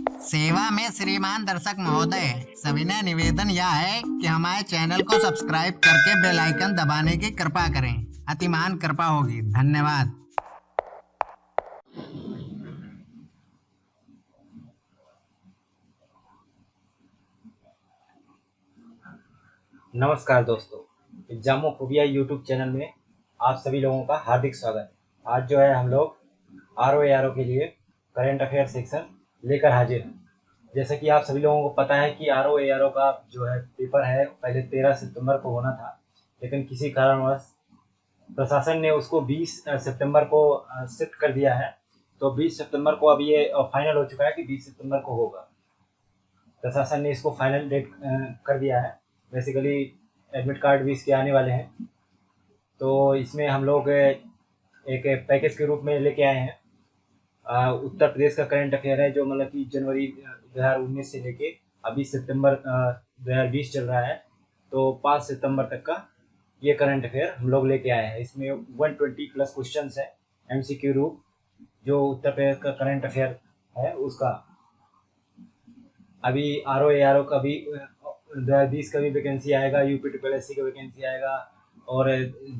सेवा में श्रीमान दर्शक महोदय, सविनय निवेदन यह है कि हमारे चैनल को सब्सक्राइब करके बेल आइकन दबाने की कृपा करें। अतिमान कृपा होगी। धन्यवाद। नमस्कार दोस्तों, एग्जामोफोबिया यूट्यूब चैनल में आप सभी लोगों का हार्दिक स्वागत है। आज जो है हम लोग आर के लिए करंट अफेयर सेक्शन लेकर हाजिर हैं। जैसे कि आप सभी लोगों को पता है कि आर का जो है पेपर है पहले 13 सितंबर को होना था, लेकिन किसी कारणवश प्रशासन ने उसको 20 सितंबर को शिफ्ट कर दिया है। तो 20 सितंबर को अब ये फाइनल हो चुका है कि 20 सितंबर को होगा। प्रशासन ने इसको फाइनल डेट कर दिया है। बेसिकली एडमिट कार्ड भी इसके आने वाले हैं। तो इसमें हम लोग एक पैकेज के रूप में लेके आए हैं। उत्तर प्रदेश का करंट अफेयर है, जो मतलब कि जनवरी 2019 से लेके अभी सितंबर 2020 चल रहा है। तो 5 सितंबर तक का ये करंट अफेयर हम लोग लेके आए हैं। इसमें 120 प्लस क्वेश्चन है MCQ रूप, जो उत्तर प्रदेश का करंट अफेयर है उसका। अभी RO का भी 2020 का भी वैकेंसी आएगा, UP SSC का वैकेंसी आएगा, और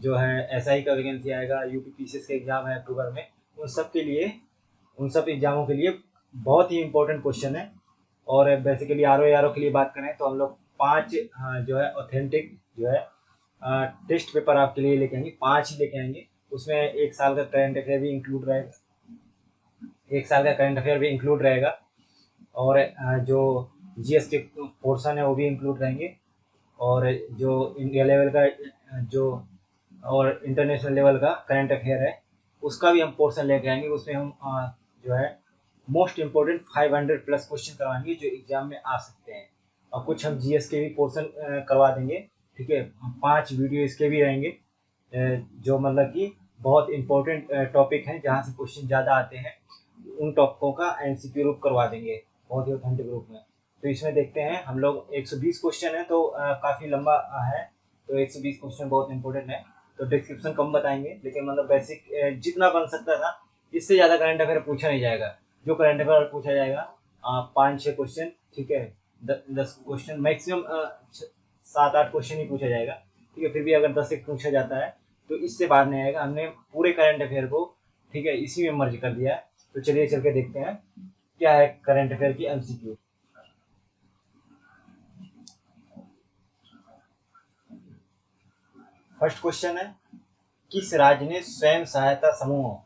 जो है SI का वैकेंसी आएगा, UP PCS का एग्जाम है अक्टूबर में। उन सब एग्जामों के लिए बहुत ही इम्पोर्टेंट क्वेश्चन है। और बेसिकली RO के लिए बात करें तो हम लोग 5 जो है ऑथेंटिक जो है टेस्ट पेपर आपके लिए लेके आएंगे। 5 ही लेके आएंगे। उसमें 1 साल का करंट अफेयर भी इंक्लूड रहेगा। 1 साल का करंट अफेयर भी इंक्लूड रहेगा, और जो GS के पोर्शन है वो भी इंक्लूड रहेंगे, और जो इंडिया लेवल का जो और इंटरनेशनल लेवल का करंट अफेयर है उसका भी हम पोर्शन लेके आएंगे। उसमें हम जो है मोस्ट इम्पोर्टेंट 500 प्लस क्वेश्चन करवाएंगे जो एग्जाम में आ सकते हैं, और कुछ हम GS के भी पोर्शन करवा देंगे। ठीक है, 5 वीडियो इसके भी रहेंगे, जो मतलब कि बहुत इम्पोर्टेंट टॉपिक हैं जहाँ से क्वेश्चन ज़्यादा आते हैं। उन टॉपिकों का MCQ रूप करवा देंगे बहुत ही ऑथेंटिक रूप में। तो इसमें देखते हैं हम लोग 120 क्वेश्चन है, तो काफ़ी लंबा है। तो 120 क्वेश्चन बहुत इंपॉर्टेंट है। तो डिस्क्रिप्शन कम बताएंगे, लेकिन मतलब बेसिक जितना बन सकता था, इससे ज़्यादा करंट अफेयर पूछा नहीं जाएगा। जो करंट अफेयर पूछा जाएगा 5-6 क्वेश्चन, ठीक है, 10 क्वेश्चन मैक्सिमम, 7-8 क्वेश्चन ही पूछा जाएगा। ठीक है, फिर भी अगर 10 एक पूछा जाता है तो इससे बाहर नहीं आएगा। हमने पूरे करंट अफेयर को, ठीक है, इसी में मर्ज कर दिया है। तो चलिए चल के देखते हैं क्या है करंट अफेयर की MCQ। फर्स्ट क्वेश्चन है, किस राज्य ने स्वयं सहायता समूह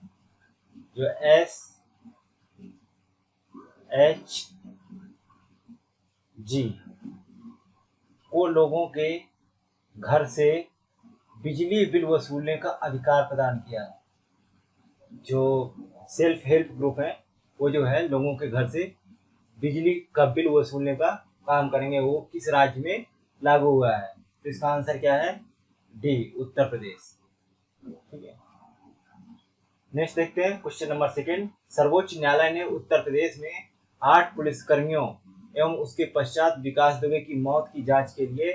जो SHG को लोगों के घर से बिजली बिल वसूलने का अधिकार प्रदान किया है? जो सेल्फ हेल्प ग्रुप है वो जो है लोगों के घर से बिजली का बिल वसूलने का काम करेंगे, वो किस राज्य में लागू हुआ है? तो इसका आंसर क्या है? D, उत्तर प्रदेश। ठीक है, नेक्स्ट देखते हैं क्वेश्चन नंबर 2। सर्वोच्च न्यायालय ने उत्तर प्रदेश में 8 पुलिसकर्मियों एवं उसके पश्चात विकास दुबे की मौत की जांच के लिए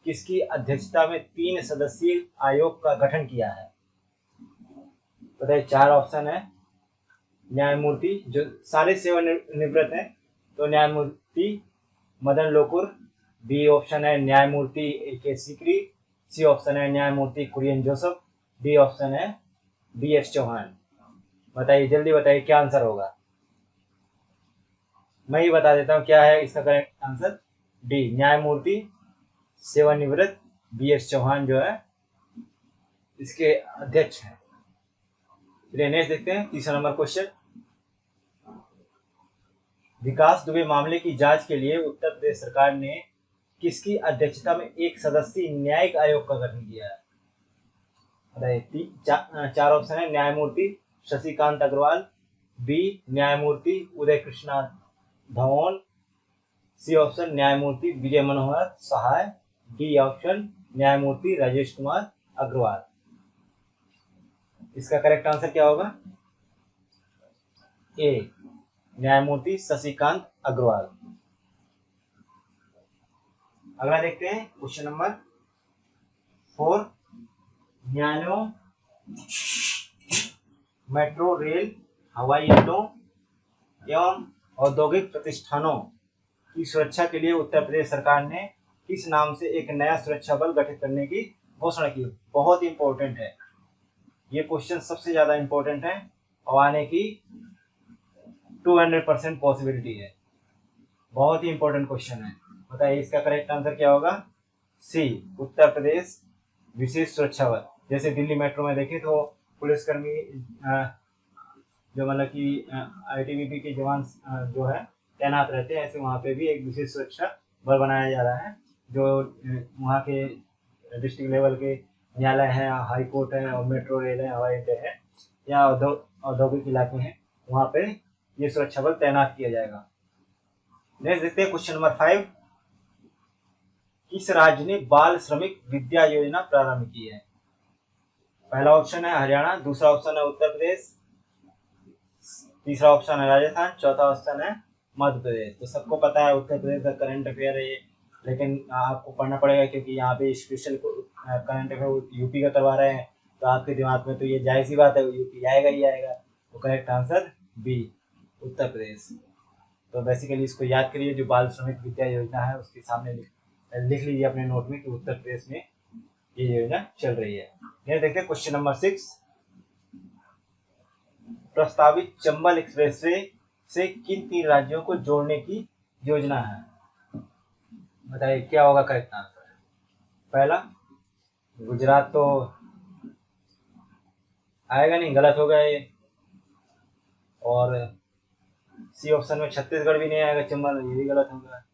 किसकी अध्यक्षता में 3 सदस्यीय आयोग का गठन किया है? बताइए, 4 ऑप्शन है। न्यायमूर्ति जो सारे सेवानिवृत्त हैं, तो न्यायमूर्ति मदन लोकुर, बी ऑप्शन है न्यायमूर्ति AK सीकरी, सी ऑप्शन है न्यायमूर्ति कुरियन जोसेफ, डी ऑप्शन है BS चौहान। बताइए, जल्दी बताइए क्या आंसर होगा। मैं ही बता देता हूँ क्या है इसका करेक्ट आंसर। डी, न्यायमूर्ति सेवानिवृत्त BS चौहान जो है इसके अध्यक्ष हैं। चलिए नेक्स्ट देखते हैं, तीसरा नंबर क्वेश्चन। विकास दुबे मामले की जांच के लिए उत्तर प्रदेश सरकार ने किसकी अध्यक्षता में एक सदस्यीय न्यायिक आयोग का गठन किया है? चार ऑप्शन है। न्यायमूर्ति शशिकांत अग्रवाल, बी न्यायमूर्ति उदय कृष्णा धवन, सी ऑप्शन न्यायमूर्ति विजय मनोहर सहाय, डी ऑप्शन न्यायमूर्ति राजेश कुमार अग्रवाल। इसका करेक्ट आंसर क्या होगा? ए, न्यायमूर्ति शशिकांत अग्रवाल। अगला देखते हैं क्वेश्चन नंबर 4। न्यायालयों, मेट्रो रेल, हवाई अड्डों एवं औद्योगिक प्रतिष्ठानों की सुरक्षा के लिए उत्तर प्रदेश सरकार ने किस नाम से एक नया सुरक्षा बल गठित करने की घोषणा की? बहुत इंपॉर्टेंट है ये क्वेश्चन, सबसे ज्यादा इंपॉर्टेंट है और आने की 200% पॉसिबिलिटी है। बहुत ही इंपॉर्टेंट क्वेश्चन है। बताइए इसका करेक्ट आंसर क्या होगा? सी, उत्तर प्रदेश विशेष सुरक्षा बल। जैसे दिल्ली मेट्रो में देखें तो पुलिसकर्मी जो मतलब कि ITBP के जवान जो है तैनात रहते हैं, ऐसे वहाँ पे भी एक विशेष सुरक्षा बल बनाया जा रहा है जो वहाँ के डिस्ट्रिक्ट लेवल के न्यायालय है, हाई कोर्ट है और मेट्रो रेल है, हवाई अड्डे है या औद्योगिक इलाके हैं, वहाँ पे ये सुरक्षा बल तैनात किया जाएगा। नेक्स्ट देखते हैं क्वेश्चन नंबर 5। किस राज्य ने बाल श्रमिक विद्या योजना प्रारंभ की है? पहला ऑप्शन है हरियाणा, दूसरा ऑप्शन है उत्तर प्रदेश, तीसरा ऑप्शन है राजस्थान, चौथा ऑप्शन है मध्य प्रदेश। तो सबको पता है उत्तर प्रदेश का करंट अफेयर है ये, लेकिन आपको पढ़ना पड़ेगा क्योंकि यहाँ पे स्पेशल करंट अफेयर यूपी का करवा रहे हैं, तो आपके दिमाग में तो ये जाहिर सी बात है यूपी आएगा ही आएगा। तो करेक्ट आंसर बी, उत्तर प्रदेश। तो बेसिकली इसको याद करिए, जो बाल श्रमिक विद्या योजना है उसके सामने लिख लीजिए अपने नोट में कि उत्तर प्रदेश में ये योजना चल रही है। ये देखते हैं क्वेश्चन नंबर 6। प्रस्तावित चंबल एक्सप्रेसवे से किन 3 राज्यों को जोड़ने की योजना है? बताइए क्या होगा करेक्ट आंसर? पहला गुजरात तो आएगा नहीं, गलत होगा ये। और सी ऑप्शन में छत्तीसगढ़ भी नहीं आएगा, चंबल, ये भी गलत होगा।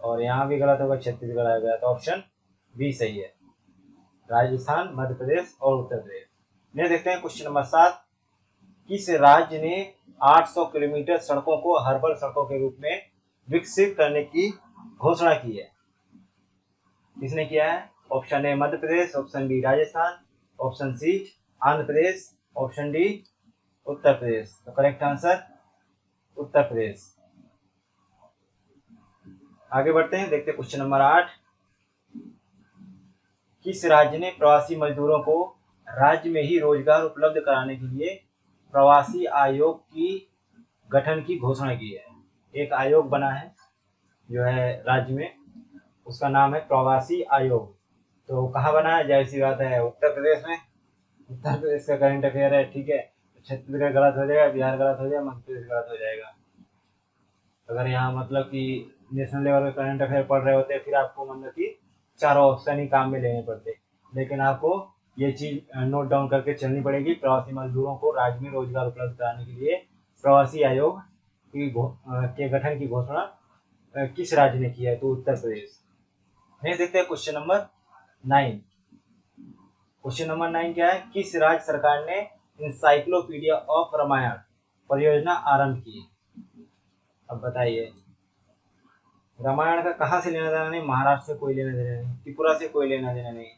और यहाँ भी गलत होगा, छत्तीसगढ़ आएगा। तो ऑप्शन बी सही है, राजस्थान, मध्य प्रदेश और उत्तर प्रदेश। ये देखते हैं क्वेश्चन नंबर 7। किस राज्य ने 800 किलोमीटर सड़कों को हर्बल सड़कों के रूप में विकसित करने की घोषणा की है? किसने किया है? Option A Madhya Pradesh, option B Rajasthan, option C Andhra Pradesh, option D Uttar Pradesh. तो करेक्ट आंसर उत्तर प्रदेश। आगे बढ़ते हैं, देखते हैं क्वेश्चन नंबर 8। किस राज्य ने प्रवासी मजदूरों को राज्य में ही रोजगार उपलब्ध कराने के लिए प्रवासी आयोग की गठन की घोषणा की है? एक आयोग बना है जो है राज्य में, उसका नाम है प्रवासी आयोग। तो कहाँ बना है? जाहिर सी बात है उत्तर प्रदेश में। उत्तर प्रदेश का करंट अफेयर है, ठीक है। तो छत्तीसगढ़ गलत हो जाएगा, बिहार गलत हो जाएगा, मध्य प्रदेश गलत हो जाएगा। अगर यहाँ मतलब कि नेशनल लेवल पे करंट अफेयर पढ़ रहे होते फिर आपको मतलब कि चारों ऑप्शन ही काम में लेने पड़ते, लेकिन आपको ये चीज नोट डाउन करके चलनी पड़ेगी। प्रवासी मजदूरों को राज्य में रोजगार उपलब्ध कराने के लिए प्रवासी आयोग के गठन की घोषणा किस राज्य ने की है? तो उत्तर प्रदेश। नेक्स्ट देखते हैं क्वेश्चन नंबर 9। क्वेश्चन नंबर 9 क्या है? किस राज्य सरकार ने इंसाइक्लोपीडिया ऑफ रामायण परियोजना आरंभ की? अब बताइए, रामायण का कहाँ से लेना देना नहीं? महाराष्ट्र से कोई लेना देना नहीं, त्रिपुरा से कोई लेना देना नहीं,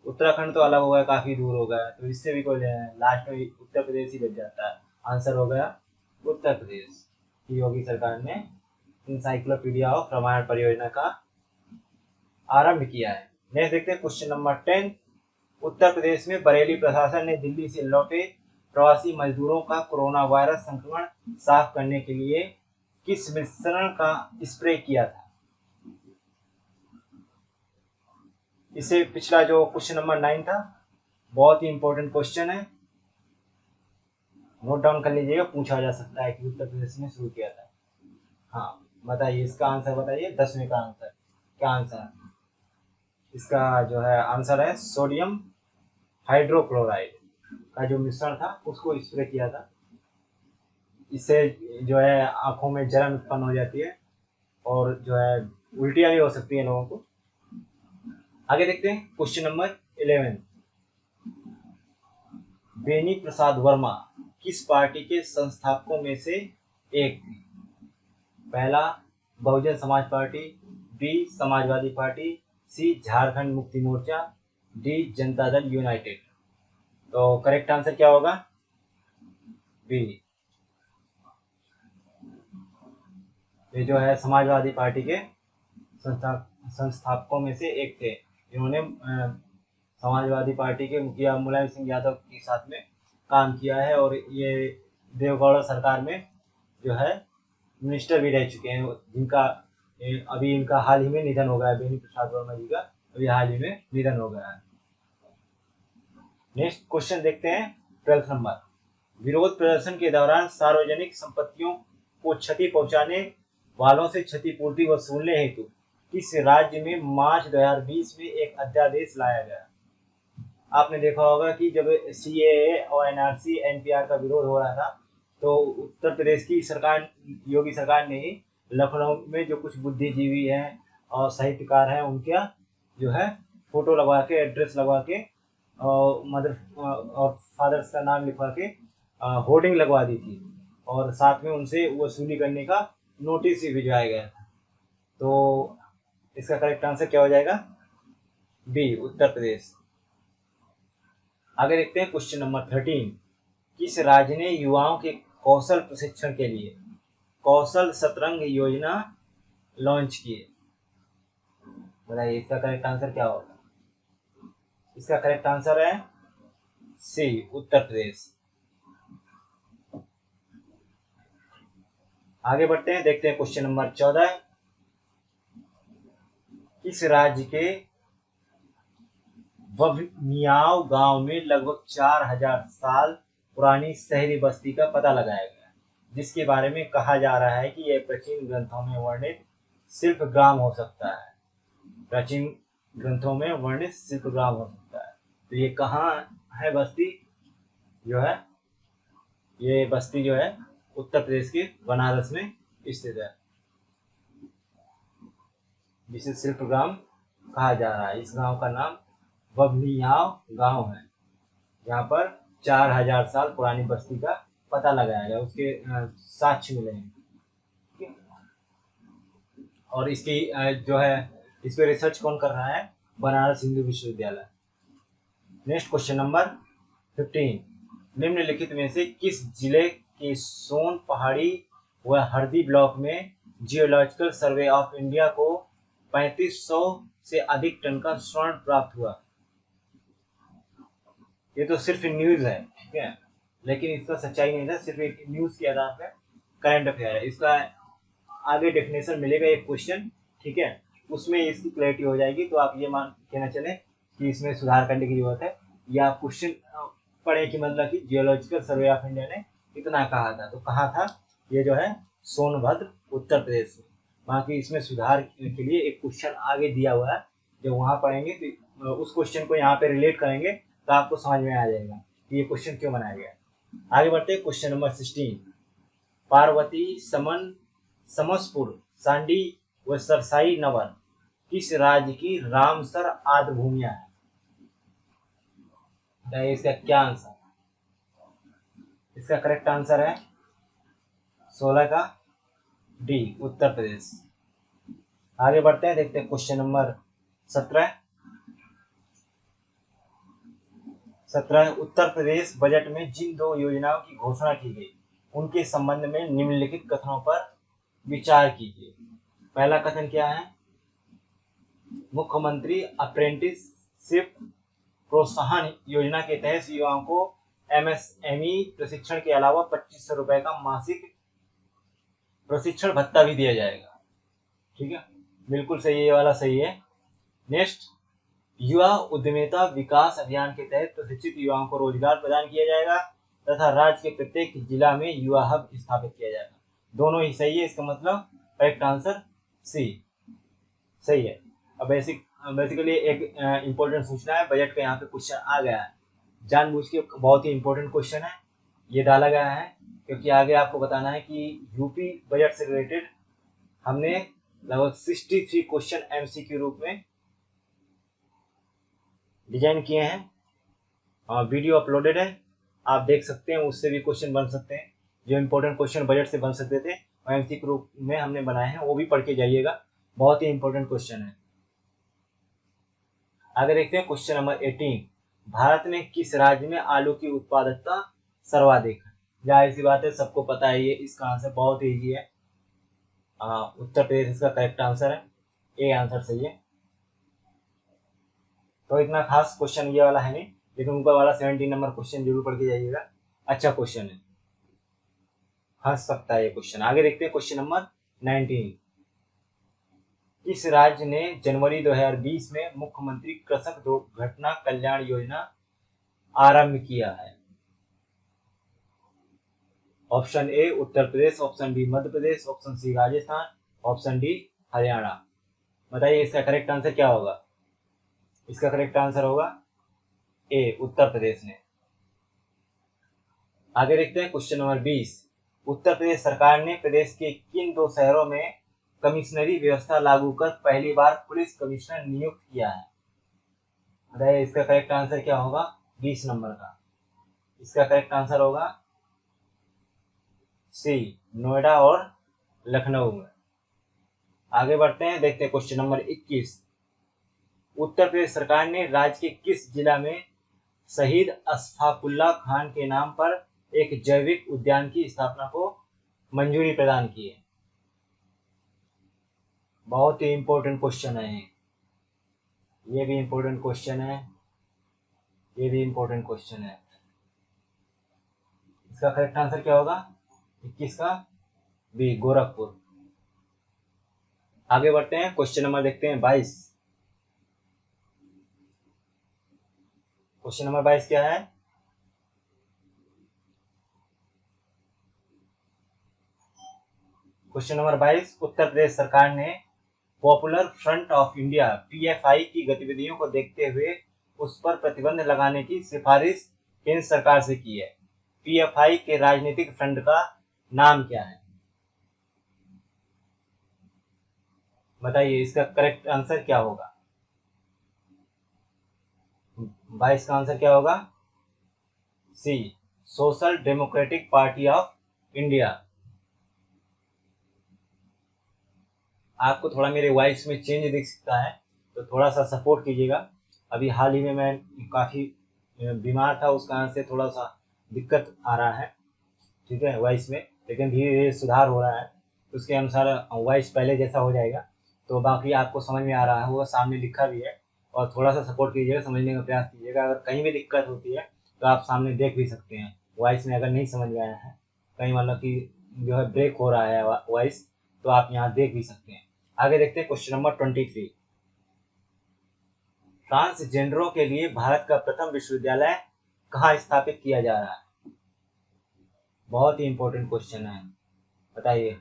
उत्तराखंड तो अलग हो गया, काफी दूर हो गया, तो इससे भी कोई लेना नहीं, लास्ट में उत्तर प्रदेश ही बच जाता है। आंसर हो गया उत्तर प्रदेश। योगी सरकार ने इंसाइक्लोपीडिया ऑफ रामायण परियोजना का आरंभ किया है। नेक्स्ट देखते हैं क्वेश्चन नंबर 10। उत्तर प्रदेश में बरेली प्रशासन ने दिल्ली से लौटे प्रवासी मजदूरों का कोरोना वायरस संक्रमण साफ करने के लिए किस मिश्रण का स्प्रे किया था? इससे पिछला जो क्वेश्चन नंबर 9 था, बहुत ही इंपॉर्टेंट क्वेश्चन है, नोट डाउन कर लीजिएगा, पूछा जा सकता है कि उत्तर प्रदेश में शुरू किया था। हाँ बताइए इसका आंसर, बताइए 10वें का आंसर क्या आंसर है? इसका जो है आंसर है सोडियम हाइड्रोक्लोराइड का जो मिश्रण था उसको स्प्रे किया था। इससे जो है आंखों में जलन उत्पन्न हो जाती है और जो है उल्टियां भी हो सकती है लोगों को। आगे देखते हैं क्वेश्चन नंबर 11। बेनी प्रसाद वर्मा किस पार्टी के संस्थापकों में से एक थे? पहला Bahujan Samaj party, B Samajwadi party, सी झारखंड मुक्ति मोर्चा, डी जनता दल यूनाइटेड। तो करेक्ट आंसर क्या होगा? बी। ये जो है समाजवादी पार्टी के संस्थापकों में से एक थे, इन्होंने समाजवादी पार्टी के मुखिया मुलायम सिंह यादव के साथ में काम किया है और ये देवगौड़ा सरकार में जो है मिनिस्टर भी रह चुके हैं, जिनका अभी इनका हाल ही में निधन हो गया है, बेनी प्रसाद वर्मा जी का अभी हाल ही में निधन हो गया है। नेक्स्ट क्वेश्चन देखते हैं 12th नंबर। विरोध प्रदर्शन के दौरान सार्वजनिक संपत्तियों को क्षति पहुंचाने वालों से क्षतिपूर्ति वसूलने हेतु किस राज्य में मार्च 2020 में एक अध्यादेश लाया गया? आपने देखा होगा कि जब CAA और NRC NPR का विरोध हो रहा था तो उत्तर प्रदेश की सरकार, योगी सरकार ने ही लखनऊ में जो कुछ बुद्धिजीवी हैं और साहित्यकार हैं उनका जो है फोटो लगवा के, एड्रेस लगवा के और मदर और फादर्स का नाम लिखवा के होर्डिंग लगवा दी थी और साथ में उनसे वसूली करने का नोटिस भी भिजवाया गया था। तो इसका करेक्ट आंसर क्या हो जाएगा? बी, उत्तर प्रदेश। आगे देखते हैं क्वेश्चन नंबर 13। किस राज्य ने युवाओं के कौशल प्रशिक्षण के लिए कौशल शतरंग योजना लॉन्च की है? बताइए इसका करेक्ट आंसर क्या होगा? इसका करेक्ट आंसर है सी, उत्तर प्रदेश। आगे बढ़ते हैं, देखते हैं क्वेश्चन नंबर 14। किस राज्य के वभनियाव गांव में लगभग 4000 साल पुरानी शहरी बस्ती का पता लगाया गया, जिसके बारे में कहा जा रहा है कि यह प्राचीन ग्रंथों में वर्णित शिल्प ग्राम हो सकता है? प्राचीन ग्रंथों में वर्णित शिल्प ग्राम हो सकता है। तो ये कहाँ है बस्ती? जो है ये बस्ती जो है उत्तर प्रदेश के बनारस में स्थित है, जिसे शिल्प ग्राम कहा जा रहा है। इस गांव का नाम वभनियाव गांव है, जहाँ पर 4000 साल पुरानी बस्ती का पता लगाया गया, उसके साक्ष्य मिले हैं। और इसकी जो है इस पे रिसर्च कौन कर रहा है? बनारस हिंदू विश्वविद्यालय। Next question number 15। निम्नलिखित में से किस जिले के सोन पहाड़ी व हरदी ब्लॉक में जियोलॉजिकल सर्वे ऑफ इंडिया को 3500 से अधिक टन का स्वर्ण प्राप्त हुआ? ये तो सिर्फ न्यूज है, ठीक है, लेकिन इसका सच्चाई नहीं था, सिर्फ एक न्यूज के आधार पर करंट अफेयर है। इसका आगे डेफिनेशन मिलेगा एक क्वेश्चन, ठीक है, उसमें इसकी क्लैरिटी हो जाएगी। तो आप ये मान कहना चले कि इसमें सुधार करने की जरूरत है, या क्वेश्चन पढ़े कि मतलब कि जियोलॉजिकल सर्वे ऑफ इंडिया ने इतना कहा था, तो कहा था ये जो है सोनभद्र उत्तर प्रदेश में। बाकी इसमें सुधार के लिए एक क्वेश्चन आगे दिया हुआ है, जब वहाँ पढ़ेंगे तो उस क्वेश्चन को यहाँ पे रिलेट करेंगे तो आपको समझ में आ जाएगा कि ये क्वेश्चन क्यों बनाया गया। आगे बढ़ते हैं क्वेश्चन नंबर 16। पार्वती, समन, समसपुर, सांडी व सरसाई नवर किस राज्य की रामसर आद्र भूमिया है? इसका क्या आंसर? इसका करेक्ट आंसर है 16 का डी, उत्तर प्रदेश। आगे बढ़ते हैं, देखते हैं question number 17। Uttar Pradesh budget में जिन 2 योजनाओं की घोषणा की गई उनके संबंध में निम्नलिखित कथनों पर विचार कीजिए। पहला कथन क्या है? मुख्यमंत्री अप्रेंटिसशिप प्रोत्साहन योजना के तहत युवाओं को MSME प्रशिक्षण के अलावा 2500 रुपए का मासिक प्रशिक्षण भत्ता भी दिया जाएगा। ठीक है, बिल्कुल सही, ये वाला सही है। नेक्स्ट, युवा उद्यमिता विकास अभियान के तहत प्रशिक्षित युवाओं को रोजगार प्रदान किया जाएगा तथा राज्य के प्रत्येक जिला में युवा हब स्थापित किया जाएगा। दोनों ही सही है, इसका मतलब करेक्ट आंसर सी सही है। अब बेसिकली एक इम्पोर्टेंट सूचना है, बजट का यहाँ पे क्वेश्चन आ गया है, जानबूझ के बहुत ही इम्पोर्टेंट क्वेश्चन है ये डाला गया है, क्योंकि आगे आपको बताना है कि यूपी बजट से रिलेटेड हमने लगभग 63 क्वेश्चन MC के रूप में डिजाइन किए हैं और वीडियो अपलोडेड है, आप देख सकते हैं, उससे भी क्वेश्चन बन सकते हैं। जो इम्पोर्टेंट क्वेश्चन बजट से बन सकते थे और MC के रूप में हमने बनाए हैं, वो भी पढ़ के जाइएगा, बहुत ही इंपॉर्टेंट क्वेश्चन है। आगे देखते हैं क्वेश्चन नंबर 18। भारत में किस राज्य में आलू की उत्पादकता सर्वाधिक है? जाहिर सी बात है, सबको पता है, ये इसका आंसर बहुत ईजी है, उत्तर प्रदेश इसका करेक्ट आंसर है, ए आंसर सही है। तो इतना खास क्वेश्चन ये वाला है नहीं, लेकिन ऊपर वाला 17 नंबर क्वेश्चन जरूर पढ़ के जाइएगा, अच्छा क्वेश्चन है। फंस सकता है ये क्वेश्चन। आगे देखते हैं क्वेश्चन नंबर 19। किस राज्य ने जनवरी 2020 में मुख्यमंत्री कृषक दुर्घटना कल्याण योजना आरंभ किया है? Option A Uttar Pradesh, option B Madhya Pradesh, option C Rajasthan, option D Haryana. बताइए इसका करेक्ट आंसर क्या होगा? इसका करेक्ट आंसर होगा ए उत्तर प्रदेश ने। आगे देखते हैं क्वेश्चन नंबर 20। उत्तर प्रदेश सरकार ने प्रदेश के किन 2 शहरों में कमिश्नरी व्यवस्था लागू कर पहली बार पुलिस कमिश्नर नियुक्त किया है? बताइए इसका करेक्ट आंसर क्या होगा 20 नंबर का? इसका करेक्ट आंसर होगा सी नोएडा और लखनऊ में। आगे बढ़ते हैं, देखते हैं क्वेश्चन नंबर 21। उत्तर प्रदेश सरकार ने राज्य के किस जिला में शहीद अशफाकुल्लाह खान के नाम पर एक जैविक उद्यान की स्थापना को मंजूरी प्रदान की है? बहुत ही इंपॉर्टेंट क्वेश्चन है ये भी इंपॉर्टेंट क्वेश्चन है, ये भी इंपॉर्टेंट क्वेश्चन है। इसका करेक्ट आंसर क्या होगा 21 का? बी गोरखपुर। आगे बढ़ते हैं, क्वेश्चन नंबर देखते हैं 22। क्वेश्चन नंबर 22 क्या है? Question number 22। उत्तर प्रदेश सरकार ने popular front of India PFI की गतिविधियों को देखते हुए उस पर प्रतिबंध लगाने की सिफारिश केंद्र सरकार से की है। पीएफआई के राजनीतिक फ्रंट का नाम क्या है? बताइए इसका करेक्ट आंसर क्या होगा? 22 का आंसर क्या होगा? C social democratic party of India. आपको थोड़ा मेरे वॉइस में चेंज दिख सकता है तो थोड़ा सा सपोर्ट कीजिएगा। अभी हाल ही में मैं काफ़ी बीमार था, उस कारण से थोड़ा सा दिक्कत आ रहा है, ठीक है, वॉइस में, लेकिन धीरे धीरे सुधार हो रहा है। उसके अनुसार वॉइस पहले जैसा हो जाएगा। तो बाकी आपको समझ में आ रहा है, वो सामने लिखा भी है, और थोड़ा सा सपोर्ट कीजिएगा, समझने का प्रयास कीजिएगा। अगर कहीं भी दिक्कत होती है तो आप सामने देख भी सकते हैं। वॉइस में अगर नहीं समझ में आया है, कहीं मतलब कि जो है ब्रेक हो रहा है वॉइस, तो आप यहाँ देख भी सकते हैं। आगे देखते हैं क्वेश्चन नंबर 23। ट्रांसजेंडरों के लिए भारत का प्रथम विश्वविद्यालय कहाँ स्थापित किया जा रहा है? बहुत ही इंपॉर्टेंट क्वेश्चन है, बताइए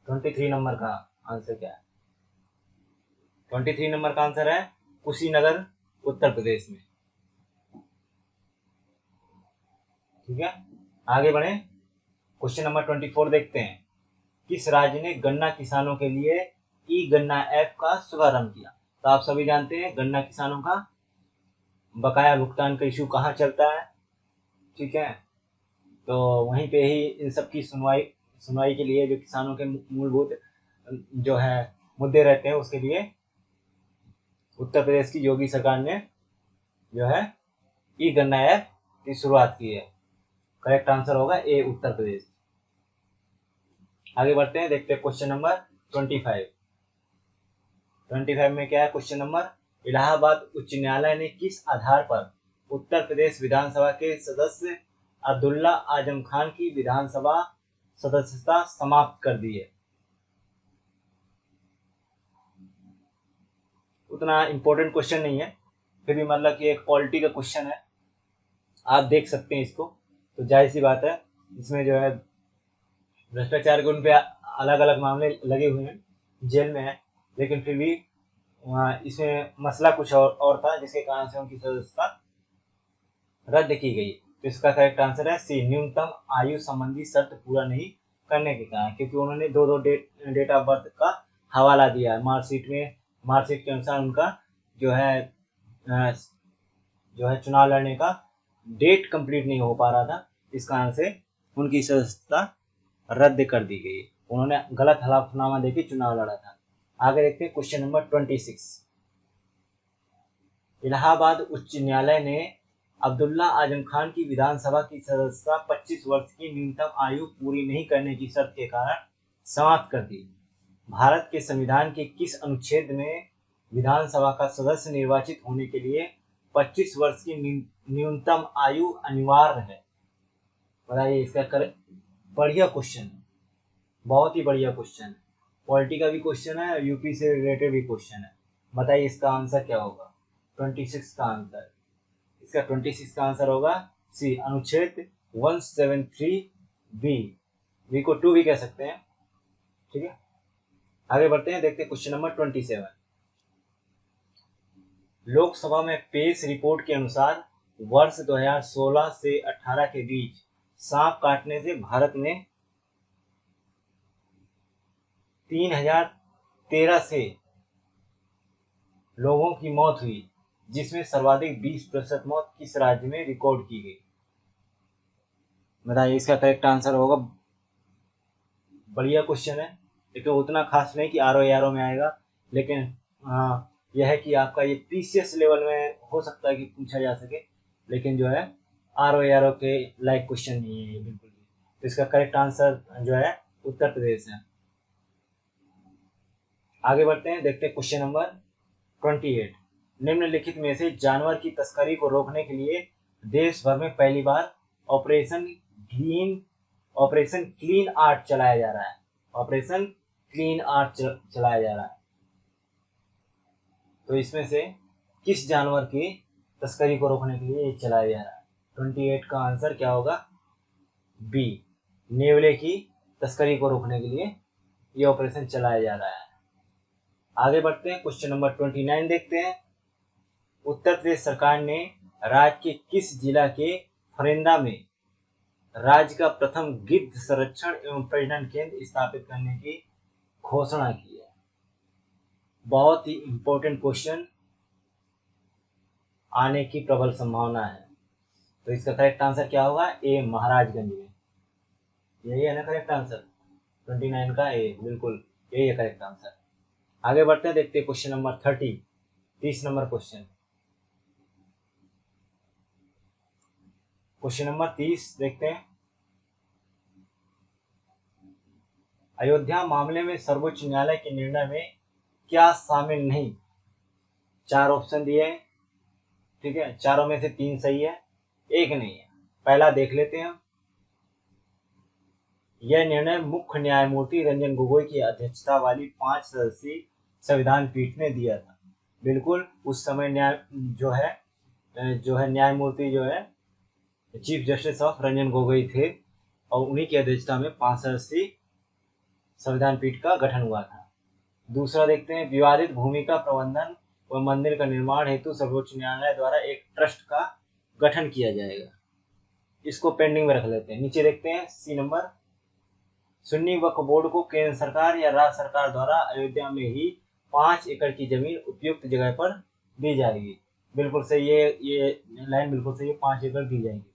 23 नंबर का आंसर क्या है? 23 नंबर का आंसर है कुशीनगर, उत्तर प्रदेश में। ठीक है, आगे बढ़े, क्वेश्चन नंबर 24 देखते हैं। किस राज्य ने गन्ना किसानों के लिए ई गन्ना ऐप का शुभारंभ किया? तो आप सभी जानते हैं गन्ना किसानों का बकाया भुगतान का इशू कहाँ चलता है, ठीक है, तो वहीं पे ही इन सब की सुनवाई के लिए जो किसानों के मूलभूत जो है मुद्दे रहते हैं, उसके लिए उत्तर प्रदेश की योगी सरकार ने जो है ई गन्ना ऐप की शुरुआत की है। करेक्ट आंसर होगा ए उत्तर प्रदेश। आगे बढ़ते हैं, देखते हैं क्वेश्चन नंबर 25। 25 में क्या है क्वेश्चन नंबर? इलाहाबाद उच्च न्यायालय ने किस आधार पर उत्तर प्रदेश विधानसभा के सदस्य अब्दुल्ला आजम खान की विधानसभा सदस्यता समाप्त कर दी है? उतना इंपॉर्टेंट क्वेश्चन नहीं है, फिर भी मतलब कि एक पॉलिटी का क्वेश्चन है, आप देख सकते हैं इसको। तो जाहिर सी बात है, इसमें जो है भ्रष्टाचार के उन पे अलग अलग मामले लगे हुए हैं, जेल में है, लेकिन फिर भी इसमें मसला कुछ और था, जिसके कारण से उनकी सदस्यता रद्द की गई। तो इसका करेक्ट आंसर है सी न्यूनतम आयु संबंधी शर्त पूरा नहीं करने के कारण, क्योंकि उन्होंने दो डेट ऑफ बर्थ का हवाला दिया है मार्कशीट के अनुसार उनका जो है चुनाव लड़ने का डेट कंप्लीट नहीं हो पा रहा था, इस कारण से उनकी सदस्यता रद्द कर दी गई। उन्होंने गलत हलफनामा देकर चुनाव लड़ा था। आगे देखते हैं क्वेश्चन नंबर 26। इलाहाबाद उच्च न्यायालय ने अब्दुल्ला आजम खान की विधानसभा की सदस्यता 25 वर्ष की न्यूनतम आयु पूरी नहीं करने की शर्त के कारण समाप्त कर दी। भारत के संविधान के किस अनुच्छेद में विधानसभा का सदस्य निर्वाचित होने के लिए 25 वर्ष की न्यूनतम आयु अनिवार्य है? बताइए इसका बढ़िया क्वेश्चन, बहुत ही बढ़िया क्वेश्चन है। पॉलिटी का भी क्वेश्चन है, यूपी से रिलेटेड भी क्वेश्चन है। बताइए इसका आंसर क्या होगा? 26 का आंसर, इसका 26 का आंसर होगा सी, अनुच्छेद 173 बी को 2 भी कह सकते हैं। ठीक है, आगे बढ़ते हैं, देखते हैं क्वेश्चन नंबर 27। लोकसभा में पेश रिपोर्ट के अनुसार वर्ष 2016 से 18 के बीच सांप काटने से भारत में 3013 से लोगों की मौत हुई, जिसमें सर्वाधिक 20% मौत किस राज्य में रिकॉर्ड की गई? बताइए इसका करेक्ट आंसर होगा। बढ़िया क्वेश्चन है, लेकिन उतना खास नहीं कि आर में आएगा, लेकिन हाँ यह है कि आपका ये पीसीएस लेवल में हो सकता है कि पूछा जा सके, लेकिन जो है आर के लाइक क्वेश्चन नहीं है ये बिल्कुल भी। तो इसका करेक्ट आंसर जो है उत्तर प्रदेश है। आगे बढ़ते हैं, देखते हैं क्वेश्चन नंबर 28। निम्नलिखित में से जानवर की तस्करी को रोकने के लिए देश भर में पहली बार ऑपरेशन क्लीन आर्ट चलाया जा रहा है। ऑपरेशन क्लीन आर्ट चलाया जा रहा है, तो इसमें से किस जानवर की तस्करी को रोकने के लिए ये चलाया जा रहा है? 28 का आंसर क्या होगा? बी, नेवले की तस्करी को रोकने के लिए ये ऑपरेशन चलाया जा रहा है। आगे बढ़ते हैं, क्वेश्चन नंबर 29 देखते हैं। उत्तर प्रदेश सरकार ने राज्य के किस जिला के फरेंदा में राज्य का प्रथम गिद्ध संरक्षण एवं प्रजनन केंद्र स्थापित करने की घोषणा की है? बहुत ही इंपॉर्टेंट क्वेश्चन आने की प्रबल संभावना है। तो इसका करेक्ट आंसर क्या होगा? ए, महाराजगंज में। यही है ना करेक्ट आंसर? 29 का ए, बिल्कुल यही है करेक्ट आंसर। आगे बढ़ते हैं, देखते हैं question number 30 number question. Question number 30 देखते हैं। अयोध्या मामले में सर्वोच्च न्यायालय के निर्णय में क्या शामिल नहीं? 4 ऑप्शन दिए हैं, ठीक है, चारों में से 3 सही है, एक नहीं है। पहला देख लेते हैं। यह निर्णय मुख्य न्यायमूर्ति रंजन गोगोई की अध्यक्षता वाली 5 सदस्यीय संविधान पीठ ने दिया था। बिल्कुल उस समय जो है न्यायमूर्ति जो है chief justice of Ranjan Gogoi थे, और उन्हीं की अध्यक्षता में 5 सदस्यीय संविधान पीठ का गठन हुआ था। दूसरा देखते हैं, विवादित भूमि का प्रबंधन व मंदिर का निर्माण हेतु सर्वोच्च न्यायालय द्वारा एक ट्रस्ट का गठन किया जाएगा। इसको पेंडिंग में रख लेते हैं। नीचे देखते हैं सी नंबर, सुन्नी वक्फ बोर्ड को केंद्र सरकार या राज्य सरकार द्वारा अयोध्या में ही 5 एकड़ की जमीन उपयुक्त जगह पर दी जाएगी। बिल्कुल सही है, ये लाइन बिल्कुल सही है, 5 एकड़ दी जाएगी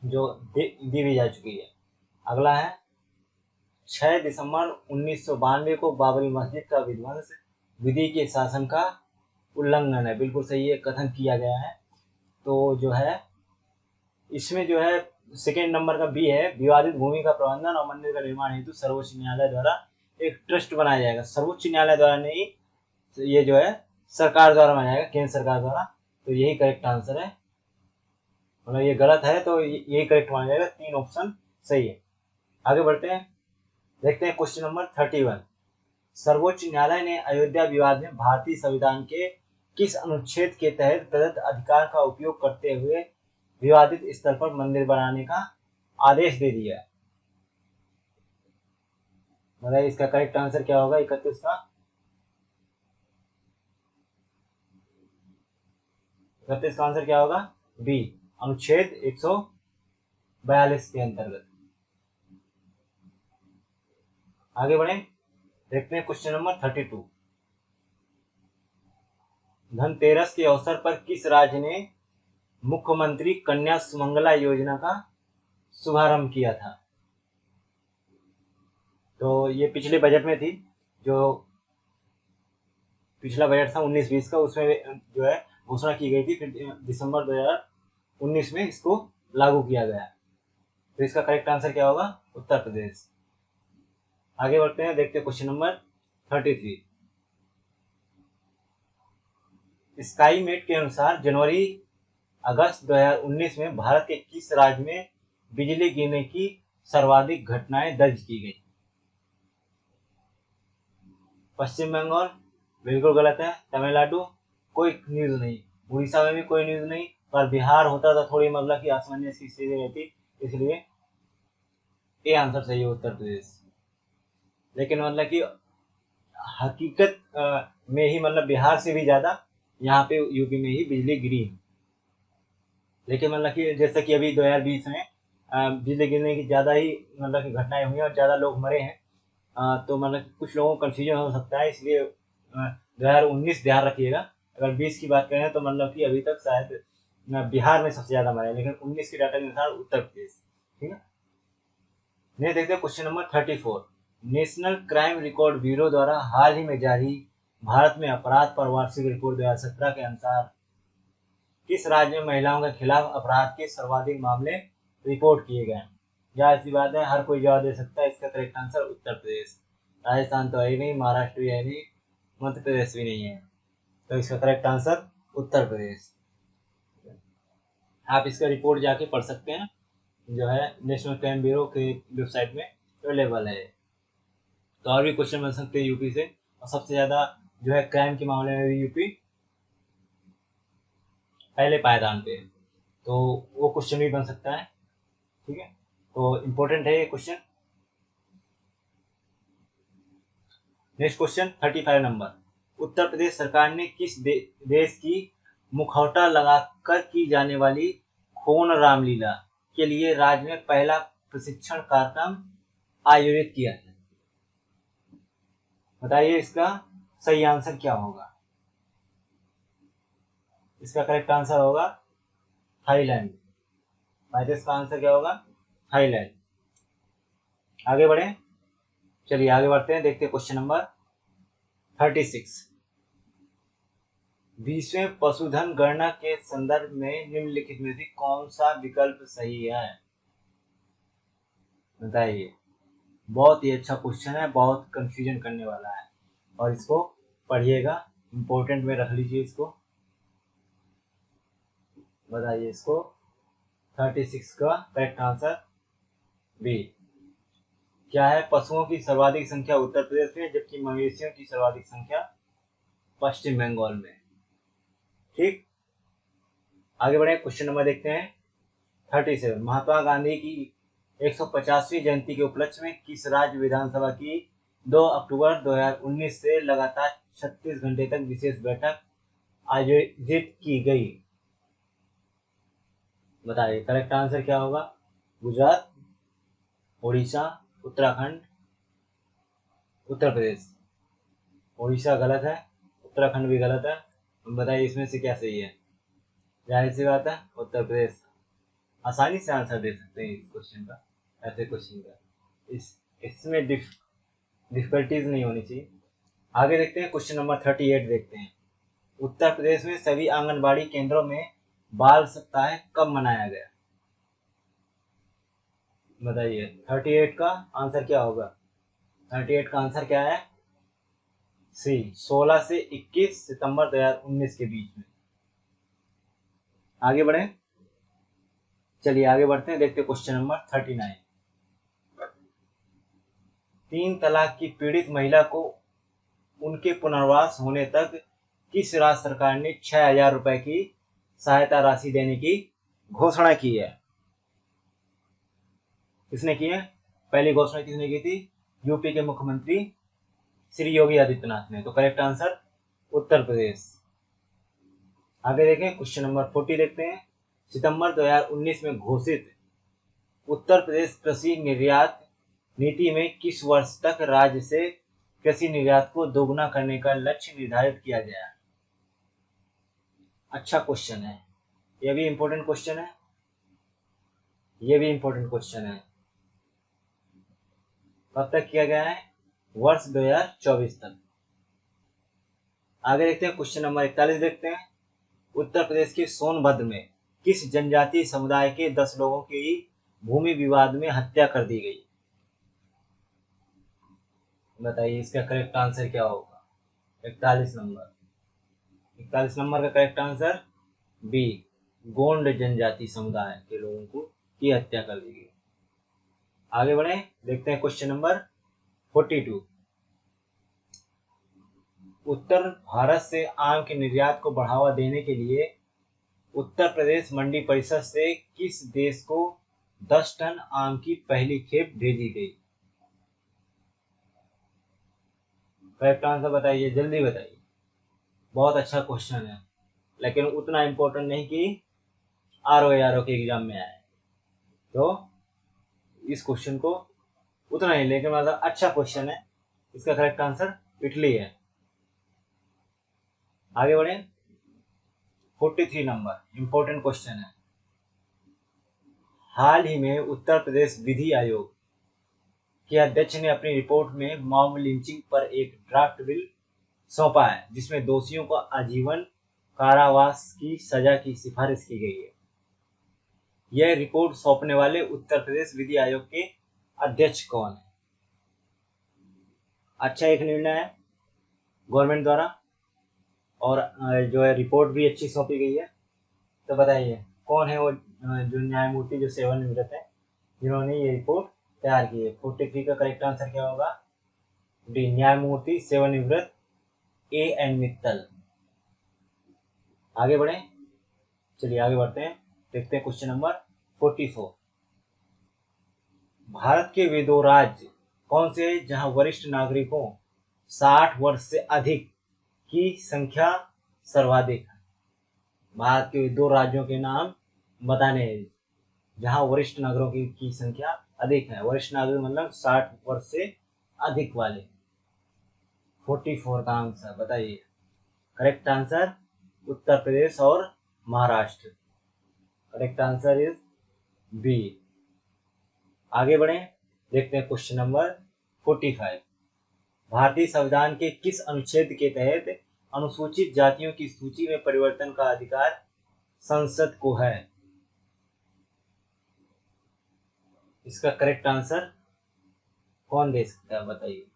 जो दी भी जा चुकी है। अगला है 6 दिसंबर 1992 को बाबरी मस्जिद का विध्वंस विधि के शासन का उल्लंघन है। बिल्कुल सही है, कथन किया गया है। तो जो है इसमें जो है सेकेंड नंबर का बी है, विवादित भूमि का प्रबंधन और मंदिर का निर्माण हेतु सर्वोच्च न्यायालय द्वारा एक ट्रस्ट बनाया जाएगा। सर्वोच्च न्यायालय द्वारा नहीं, ये जो है सरकार द्वारा बनाया जाएगा, केंद्र सरकार द्वारा। तो यही करेक्ट आंसर है, मतलब ये गलत है तो यही करेक्ट माना जाएगा। 3 ऑप्शन सही है। आगे बढ़ते हैं, देखते हैं क्वेश्चन नंबर 31। सर्वोच्च न्यायालय ने अयोध्या विवाद में भारतीय संविधान के किस अनुच्छेद के तहत प्रदत्त अधिकार का उपयोग करते हुए विवादित स्थल पर मंदिर बनाने का आदेश दे दिया? बताइए इसका करेक्ट आंसर क्या होगा? 31 का 31 का आंसर क्या होगा? बी, अनुच्छेद 142 के अंतर्गत। आगे बढ़े, देखते हैं क्वेश्चन नंबर 32। धनतेरस के अवसर पर किस राज्य ने मुख्यमंत्री कन्या सुमंगला योजना का शुभारंभ किया था? तो ये पिछले बजट में थी, जो पिछला बजट था 19-20 का, उसमें जो है घोषणा की गई थी, फिर दिसंबर 2019 में इसको लागू किया गया। तो इसका करेक्ट आंसर क्या होगा? उत्तर प्रदेश। आगे बढ़ते हैं, देखते हैं क्वेश्चन नंबर 33। स्काईमेट के अनुसार जनवरी अगस्त 2019 में भारत के किस राज्य में बिजली गिरने की सर्वाधिक घटनाएं दर्ज की गई? पश्चिम बंगाल बिल्कुल गलत है। तमिलनाडु कोई न्यूज नहीं, उड़ीसा में भी कोई न्यूज नहीं, पर बिहार होता तो थोड़ी मतलब कि आसमानी की स्थिति रहती, इसलिए ये आंसर सही है उत्तर प्रदेश। लेकिन मतलब कि हकीकत में ही मतलब बिहार से भी ज्यादा यहाँ पे यूपी में ही बिजली गिरी है। लेकिन मतलब कि जैसे कि अभी 2020 में बिजली गिरने की ज़्यादा ही मतलब कि घटनाएं हुई हैं और ज़्यादा लोग मरे हैं। तो मतलब कि कुछ लोगों को कन्फ्यूजन हो सकता है, इसलिए 2019 ध्यान रखिएगा। अगर 20 की बात करें तो मतलब कि अभी तक शायद बिहार में सबसे ज़्यादा मरे हैं, लेकिन 19 के डाटा के अनुसार उत्तर प्रदेश। ठीक है, नहीं देखते question number 34। National crime record bureau द्वारा हाल ही में जारी भारत में अपराध पर वार्षिक रिपोर्ट 2017 के अनुसार किस राज्य में महिलाओं के खिलाफ अपराध के सर्वाधिक मामले रिपोर्ट किए गए? क्या ऐसी बात है, हर कोई जवाब दे सकता है। इसका करेक्ट आंसर उत्तर प्रदेश। राजस्थान तो है ही नहीं, महाराष्ट्र भी है नहीं, मध्य प्रदेश भी नहीं है, तो इसका करेक्ट आंसर उत्तर प्रदेश। आप इसका रिपोर्ट जाके पढ़ सकते हैं, जो है नेशनल क्राइम ब्यूरो के वेबसाइट में अवेलेबल है। तो और भी क्वेश्चन बन सकते हैं यूपी से, और सबसे ज़्यादा जो है क्राइम के मामले में भी यूपी पहले पायदान पे, तो वो क्वेश्चन भी बन सकता है। ठीक है, तो इम्पोर्टेंट है ये question. Next question 35 number. Uttar Pradesh सरकार ने किस देश की मुखौटा लगाकर की जाने वाली खून रामलीला के लिए राज्य में पहला प्रशिक्षण कार्यक्रम आयोजित किया है? बताइए इसका सही आंसर क्या होगा। इसका करेक्ट आंसर होगा थाईलैंड। इसका आंसर क्या होगा? थाईलैंड। आगे बढ़े, चलिए आगे बढ़ते हैं, देखते हैं क्वेश्चन नंबर 36। 20वें पशुधन गणना के संदर्भ में निम्नलिखित में से कौन सा विकल्प सही है? बताइए। बहुत ही अच्छा क्वेश्चन है, बहुत कंफ्यूजन करने वाला है, और इसको पढ़िएगा, इंपॉर्टेंट में रख लीजिए इसको। बताइए इसको। 36 का करेक्ट आंसर बी। क्या है? पशुओं की सर्वाधिक संख्या उत्तर प्रदेश में, जबकि मवेशियों की सर्वाधिक संख्या पश्चिम बंगाल में। ठीक, आगे बढ़े, क्वेश्चन नंबर देखते हैं 37। महात्मा गांधी की 150वीं जयंती के उपलक्ष्य में किस राज्य विधानसभा की 2 अक्टूबर 2019 से लगातार 36 घंटे तक विशेष बैठक आयोजित की गई? बताइए करेक्ट आंसर क्या होगा। गुजरात, उड़ीसा, उत्तराखंड, उत्तर प्रदेश। उड़ीसा गलत है, उत्तराखंड भी गलत है। बताइए इसमें से क्या सही है। जाहिर सी बात है उत्तर प्रदेश। आसानी से आंसर दे सकते हैं इस क्वेश्चन का, ऐसे क्वेश्चन का, इसमें डिफिकल्टीज नहीं होनी चाहिए। आगे देखते हैं क्वेश्चन नंबर 38 देखते हैं। उत्तर प्रदेश में सभी आंगनबाड़ी केंद्रों में बाल सप्ताह कब मनाया गया? बताइए 38 का आंसर क्या होगा। 38 का आंसर क्या है? सी, 16 से 21 सितंबर 2019 के बीच में। आगे बढ़े, चलिए आगे बढ़ते हैं, देखते हैं क्वेश्चन नंबर 39। 3 तलाक की पीड़ित महिला को उनके पुनर्वास होने तक किस राज्य सरकार ने 6,000 रुपए की सहायता राशि देने की घोषणा की है? किसने की है? पहली घोषणा किसने की थी? यूपी के मुख्यमंत्री श्री योगी आदित्यनाथ ने। तो करेक्ट आंसर उत्तर प्रदेश। आगे देखें क्वेश्चन नंबर 40 देखते हैं। सितंबर 2019 में घोषित उत्तर प्रदेश कृषि निर्यात नीति में किस वर्ष तक राज्य से कृषि निर्यात को दोगुना करने का लक्ष्य निर्धारित किया गया? अच्छा क्वेश्चन है, यह भी इंपॉर्टेंट क्वेश्चन है, यह भी इंपॉर्टेंट क्वेश्चन है। कब तक किया गया है? वर्ष 2024 तक। आगे देखते हैं क्वेश्चन नंबर 41 देखते हैं। उत्तर प्रदेश के सोनभद्र में किस जनजातीय समुदाय के 10 लोगों की भूमि विवाद में हत्या कर दी गई? बताइए इसका करेक्ट आंसर क्या होगा। 41 नंबर, 41 नंबर का करेक्ट आंसर बी, गोंड जनजाति समुदाय के लोगों को की हत्या कर दी गई। आगे बढ़े, देखते हैं क्वेश्चन नंबर 42। उत्तर भारत से आम के निर्यात को बढ़ावा देने के लिए उत्तर प्रदेश मंडी परिषद से किस देश को 10 टन आम की पहली खेप भेजी गई? करेक्ट आंसर बताइए, जल्दी बताइए। बहुत अच्छा क्वेश्चन है, लेकिन उतना इम्पोर्टेंट नहीं कि RO के एग्जाम में आए, तो इस क्वेश्चन को उतना नहीं, लेकिन मतलब अच्छा क्वेश्चन है। इसका करेक्ट आंसर इटली है। आगे बढ़े, 43 नंबर इंपॉर्टेंट क्वेश्चन है। हाल ही में उत्तर प्रदेश विधि आयोग के अध्यक्ष ने अपनी रिपोर्ट में मॉब लिंचिंग पर एक ड्राफ्ट बिल सौंपा है, जिसमें दोषियों को आजीवन कारावास की सजा की सिफारिश की गई है। यह रिपोर्ट सौंपने वाले उत्तर प्रदेश विधि आयोग के अध्यक्ष कौन है? अच्छा एक निर्णय है गवर्नमेंट द्वारा, और जो है रिपोर्ट भी अच्छी सौंपी गई है। तो बताइए कौन है वो जो न्यायमूर्ति जो सेवानिवृत्त है, जिन्होंने ये रिपोर्ट तैयार की है? 43 का करेक्ट आंसर क्या होगा? डी, न्यायमूर्ति सेवानिवृत्त A.N. मित्तल। आगे बढ़े, चलिए आगे बढ़ते हैं, देखते हैं क्वेश्चन नंबर 44। भारत के वे दो राज्य कौन से हैं जहां वरिष्ठ नागरिकों 60 वर्ष से अधिक की संख्या सर्वाधिक है? भारत के दो राज्यों के नाम बताने हैं जहां वरिष्ठ नागरिकों की संख्या अधिक है। वरिष्ठ नागरिक मतलब 60 वर्ष से अधिक वाले। 44 का आंसर बताइए। करेक्ट आंसर उत्तर प्रदेश और Maharashtra. Correct answer is B. आगे बढ़े, देखते हैं क्वेश्चन नंबर 45। भारतीय संविधान के किस अनुच्छेद के तहत अनुसूचित जातियों की सूची में परिवर्तन का अधिकार संसद को है? इसका करेक्ट आंसर कौन दे सकता है बताइए।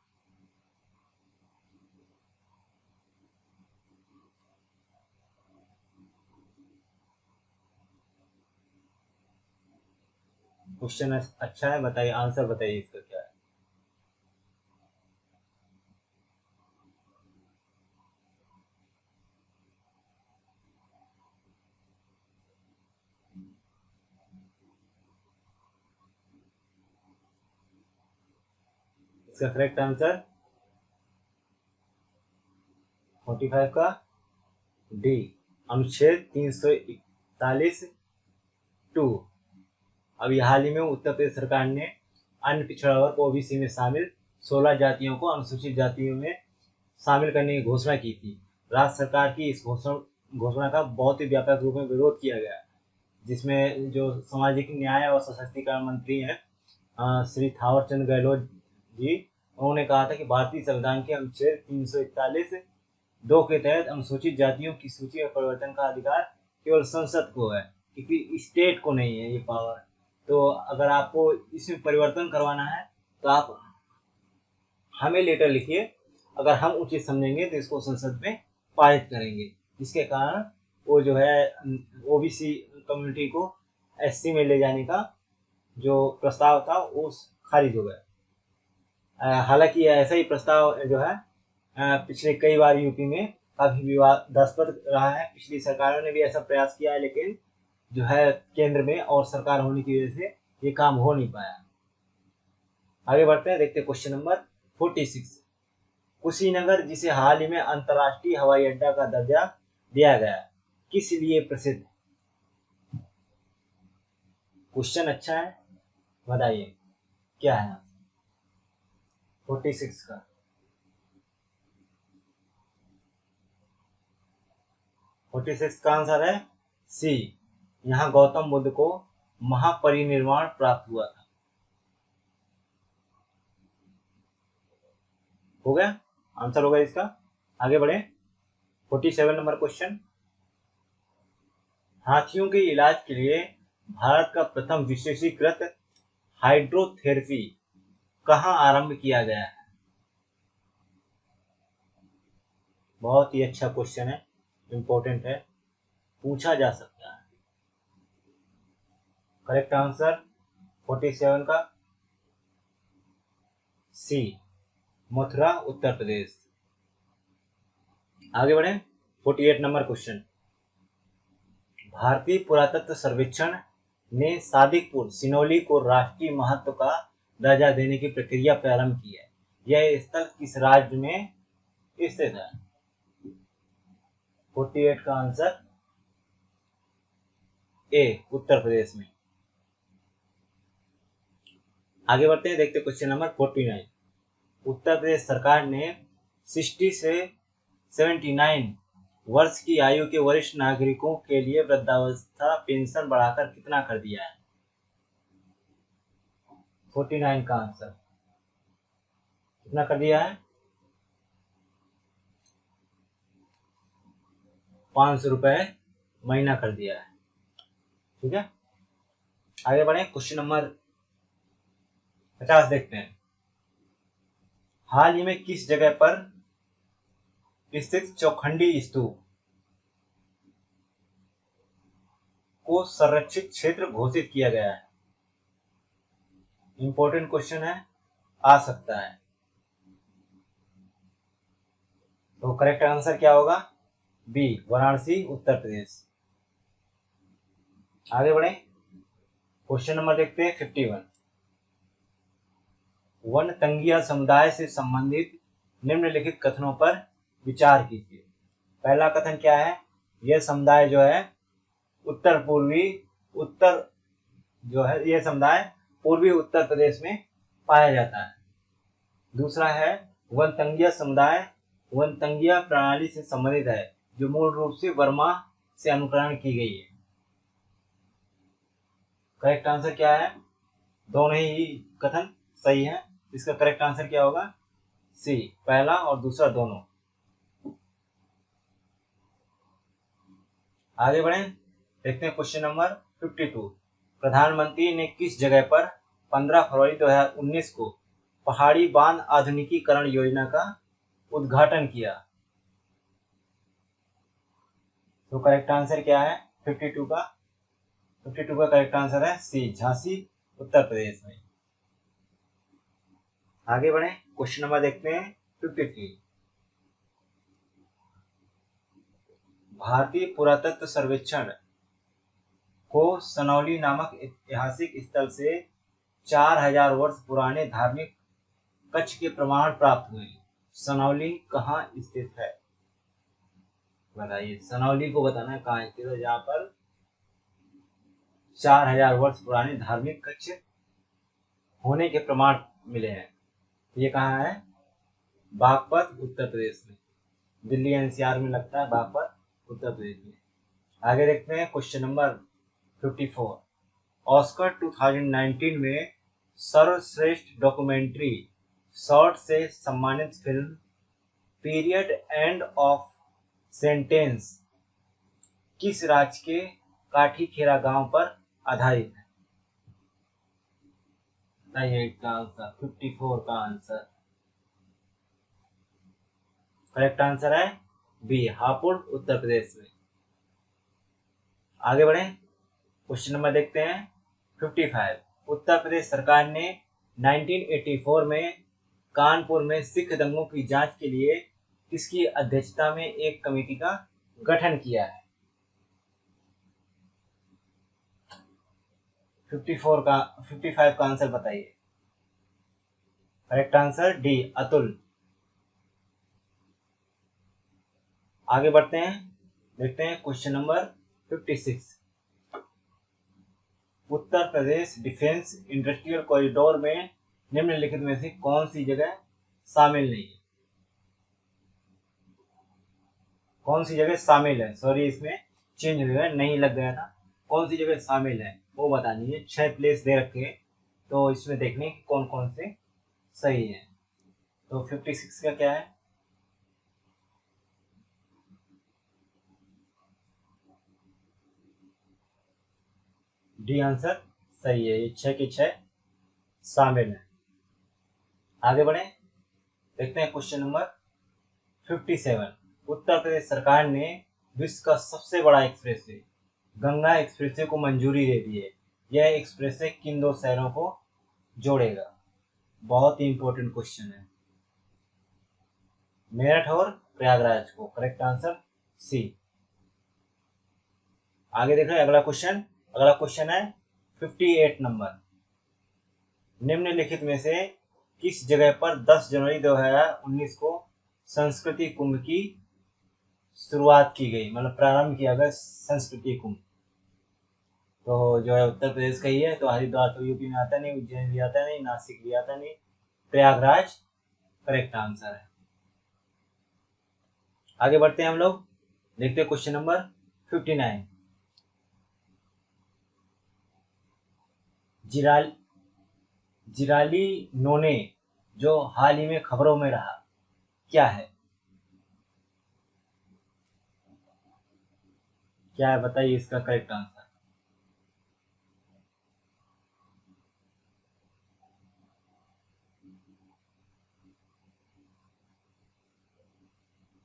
क्वेश्चन अच्छा है, बताइए आंसर बताइए इसका क्या है। इसका करेक्ट आंसर 45 का डी, अनुच्छेद 341 2। अभी हाल ही में उत्तर प्रदेश सरकार ने अन्य पिछड़ा वर्ग OBC में शामिल 16 जातियों को अनुसूचित जातियों में शामिल करने की घोषणा की थी। राज्य सरकार की इस घोषणा का बहुत ही व्यापक रूप में विरोध किया गया, जिसमें जो सामाजिक न्याय और सशक्तिकरण मंत्री हैं श्री थावरचंद गहलोत जी, उन्होंने कहा था कि भारतीय संविधान के अनुच्छेद 341 2 के तहत अनुसूचित जातियों की सूची में परिवर्तन का अधिकार केवल संसद को है, किसी स्टेट को नहीं है ये पावर। तो अगर आपको इसमें परिवर्तन करवाना है तो आप हमें लेटर लिखिए, अगर हम उचित समझेंगे तो इसको संसद में पारित करेंगे, जिसके कारण वो जो है OBC कम्युनिटी को SC में ले जाने का जो प्रस्ताव था वो खारिज हो गया। हालांकि ऐसा ही प्रस्ताव जो है पिछले कई बार यूपी में काफी विवादास्पद रहा है। पिछली सरकारों ने भी ऐसा प्रयास किया है, लेकिन जो है केंद्र में और सरकार होने की वजह से ये काम हो नहीं पाया। आगे बढ़ते हैं, देखते हैं क्वेश्चन नंबर 46। कुशीनगर, जिसे हाल ही में अंतर्राष्ट्रीय हवाई अड्डा का दर्जा दिया गया, किस लिए प्रसिद्ध? क्वेश्चन अच्छा है, बताइए क्या है 46 का? का आंसर है सी, यहाँ गौतम बुद्ध को महापरिनिर्वाण प्राप्त हुआ था। हो गया, आंसर होगा इसका। आगे बढ़े, 47 नंबर क्वेश्चन। हाथियों के इलाज के लिए भारत का प्रथम विशेषीकृत हाइड्रोथेरेपी कहाँ आरंभ किया गया है? बहुत ही अच्छा क्वेश्चन है, इंपॉर्टेंट है, पूछा जा सकता है। करेक्ट आंसर 47 का सी मथुरा उत्तर प्रदेश। आगे बढ़े 48 नंबर क्वेश्चन। भारतीय पुरातत्व सर्वेक्षण ने सादिकपुर सिनौली को राष्ट्रीय महत्व का दर्जा देने की प्रक्रिया प्रारंभ की है। यह स्थल किस राज्य में स्थित है? 48 का आंसर ए उत्तर प्रदेश में। आगे बढ़ते हैं, देखते क्वेश्चन नंबर 49। उत्तर प्रदेश सरकार ने 60 से 79 वर्ष की आयु के वरिष्ठ नागरिकों के लिए वृद्धावस्था पेंशन बढ़ाकर कितना कर दिया है? 49 का आंसर कितना कर दिया है? 500 रुपए महीना कर दिया है। ठीक है, आगे बढ़े क्वेश्चन नंबर 50 देखते हैं। हाल ही में किस जगह पर स्थित चौखंडी स्तूप को संरक्षित क्षेत्र घोषित किया गया है? इंपॉर्टेंट क्वेश्चन है, आ सकता है। तो करेक्ट आंसर क्या होगा? बी वाराणसी उत्तर प्रदेश। आगे बढ़े क्वेश्चन नंबर देखते हैं 51। वनतंगिया समुदाय से संबंधित निम्नलिखित कथनों पर विचार कीजिए। पहला कथन क्या है? यह समुदाय जो है यह समुदाय पूर्वी उत्तर प्रदेश में पाया जाता है। दूसरा है वनतंगिया समुदाय वनतंगिया प्रणाली से संबंधित है जो मूल रूप से वर्मा से अनुकरण की गई है। करेक्ट आंसर क्या है? दोनों ही कथन सही है। इसका करेक्ट आंसर क्या होगा? सी पहला और दूसरा दोनों। आगे बढ़े, देखते हैं क्वेश्चन नंबर 52। प्रधानमंत्री ने किस जगह पर 15 फरवरी 2019 को पहाड़ी बांध आधुनिकीकरण योजना का उद्घाटन किया? तो करेक्ट आंसर क्या है 52 का? 52 का करेक्ट आंसर है सी झांसी उत्तर प्रदेश में। आगे बढ़े क्वेश्चन नंबर देखते हैं 53। भारतीय पुरातत्व सर्वेक्षण को सनौली नामक ऐतिहासिक स्थल से 4000 वर्ष पुराने धार्मिक कच्छ के प्रमाण प्राप्त हुए। सनौली कहाँ स्थित है? बताइए, सनौली को बताना है कहाँ स्थित है जहाँ पर 4000 वर्ष पुराने धार्मिक कच्छ होने के प्रमाण मिले हैं। ये कहाँ है? बागपत उत्तर प्रदेश में। दिल्ली एनसीआर में लगता है बागपत उत्तर प्रदेश में। आगे देखते हैं क्वेश्चन नंबर 54। ऑस्कर 2019 में सर्वश्रेष्ठ डॉक्यूमेंट्री शॉर्ट से सम्मानित film period end of sentence किस राज्य के काठीखेरा गांव पर आधारित है? बताइए इसका आंसर। 54 का आंसर करेक्ट आंसर है बी हापुड़ उत्तर प्रदेश में। आगे बढ़े क्वेश्चन नंबर देखते हैं 55। उत्तर प्रदेश सरकार ने 1984 में कानपुर में सिख दंगों की जांच के लिए किसकी अध्यक्षता में एक कमेटी का गठन किया है? 55 का आंसर बताइए। Correct answer D Atul. आगे बढ़ते हैं, देखते हैं question number 56। Uttar Pradesh defence industrial corridor में निम्नलिखित में से कौन सी जगह शामिल नहीं है? कौन सी जगह शामिल है? सॉरी, इसमें चेंज हो गया, नहीं लग गया था। कौन सी जगह शामिल है वो बतानी है। 6 प्लेस दे रखे हैं तो इसमें देखने की कौन कौन से सही है। तो 56 का क्या है? डी आंसर सही है। ये 6 के 6 शामिल है। आगे बढ़े, देखते हैं क्वेश्चन नंबर 57। उत्तर प्रदेश सरकार ने विश्व का सबसे बड़ा एक्सप्रेसवे गंगा एक्सप्रेसवे को मंजूरी दे दी है। यह एक्सप्रेसवे किन दो शहरों को जोड़ेगा? बहुत ही इंपॉर्टेंट क्वेश्चन है। मेरठ और प्रयागराज को करेक्ट आंसर सी। आगे देख रहे हैं अगला क्वेश्चन है 58 नंबर। निम्नलिखित में से किस जगह पर 10 जनवरी 2019 को संस्कृति कुंभ की शुरुआत की गई, मतलब प्रारंभ किया गया संस्कृति कुंभ? तो जो है उत्तर प्रदेश का ही है। तो हरिद्वार तो यूपी में आता नहीं, उज्जैन भी आता नहीं, नासिक भी आता नहीं, प्रयागराज करेक्ट आंसर है। आगे बढ़ते हैं हम लोग, देखते हैं क्वेश्चन नंबर 59। जिराली नोने जो हाल ही में खबरों में रहा, क्या है? क्या है बताइए इसका करेक्ट आंसर।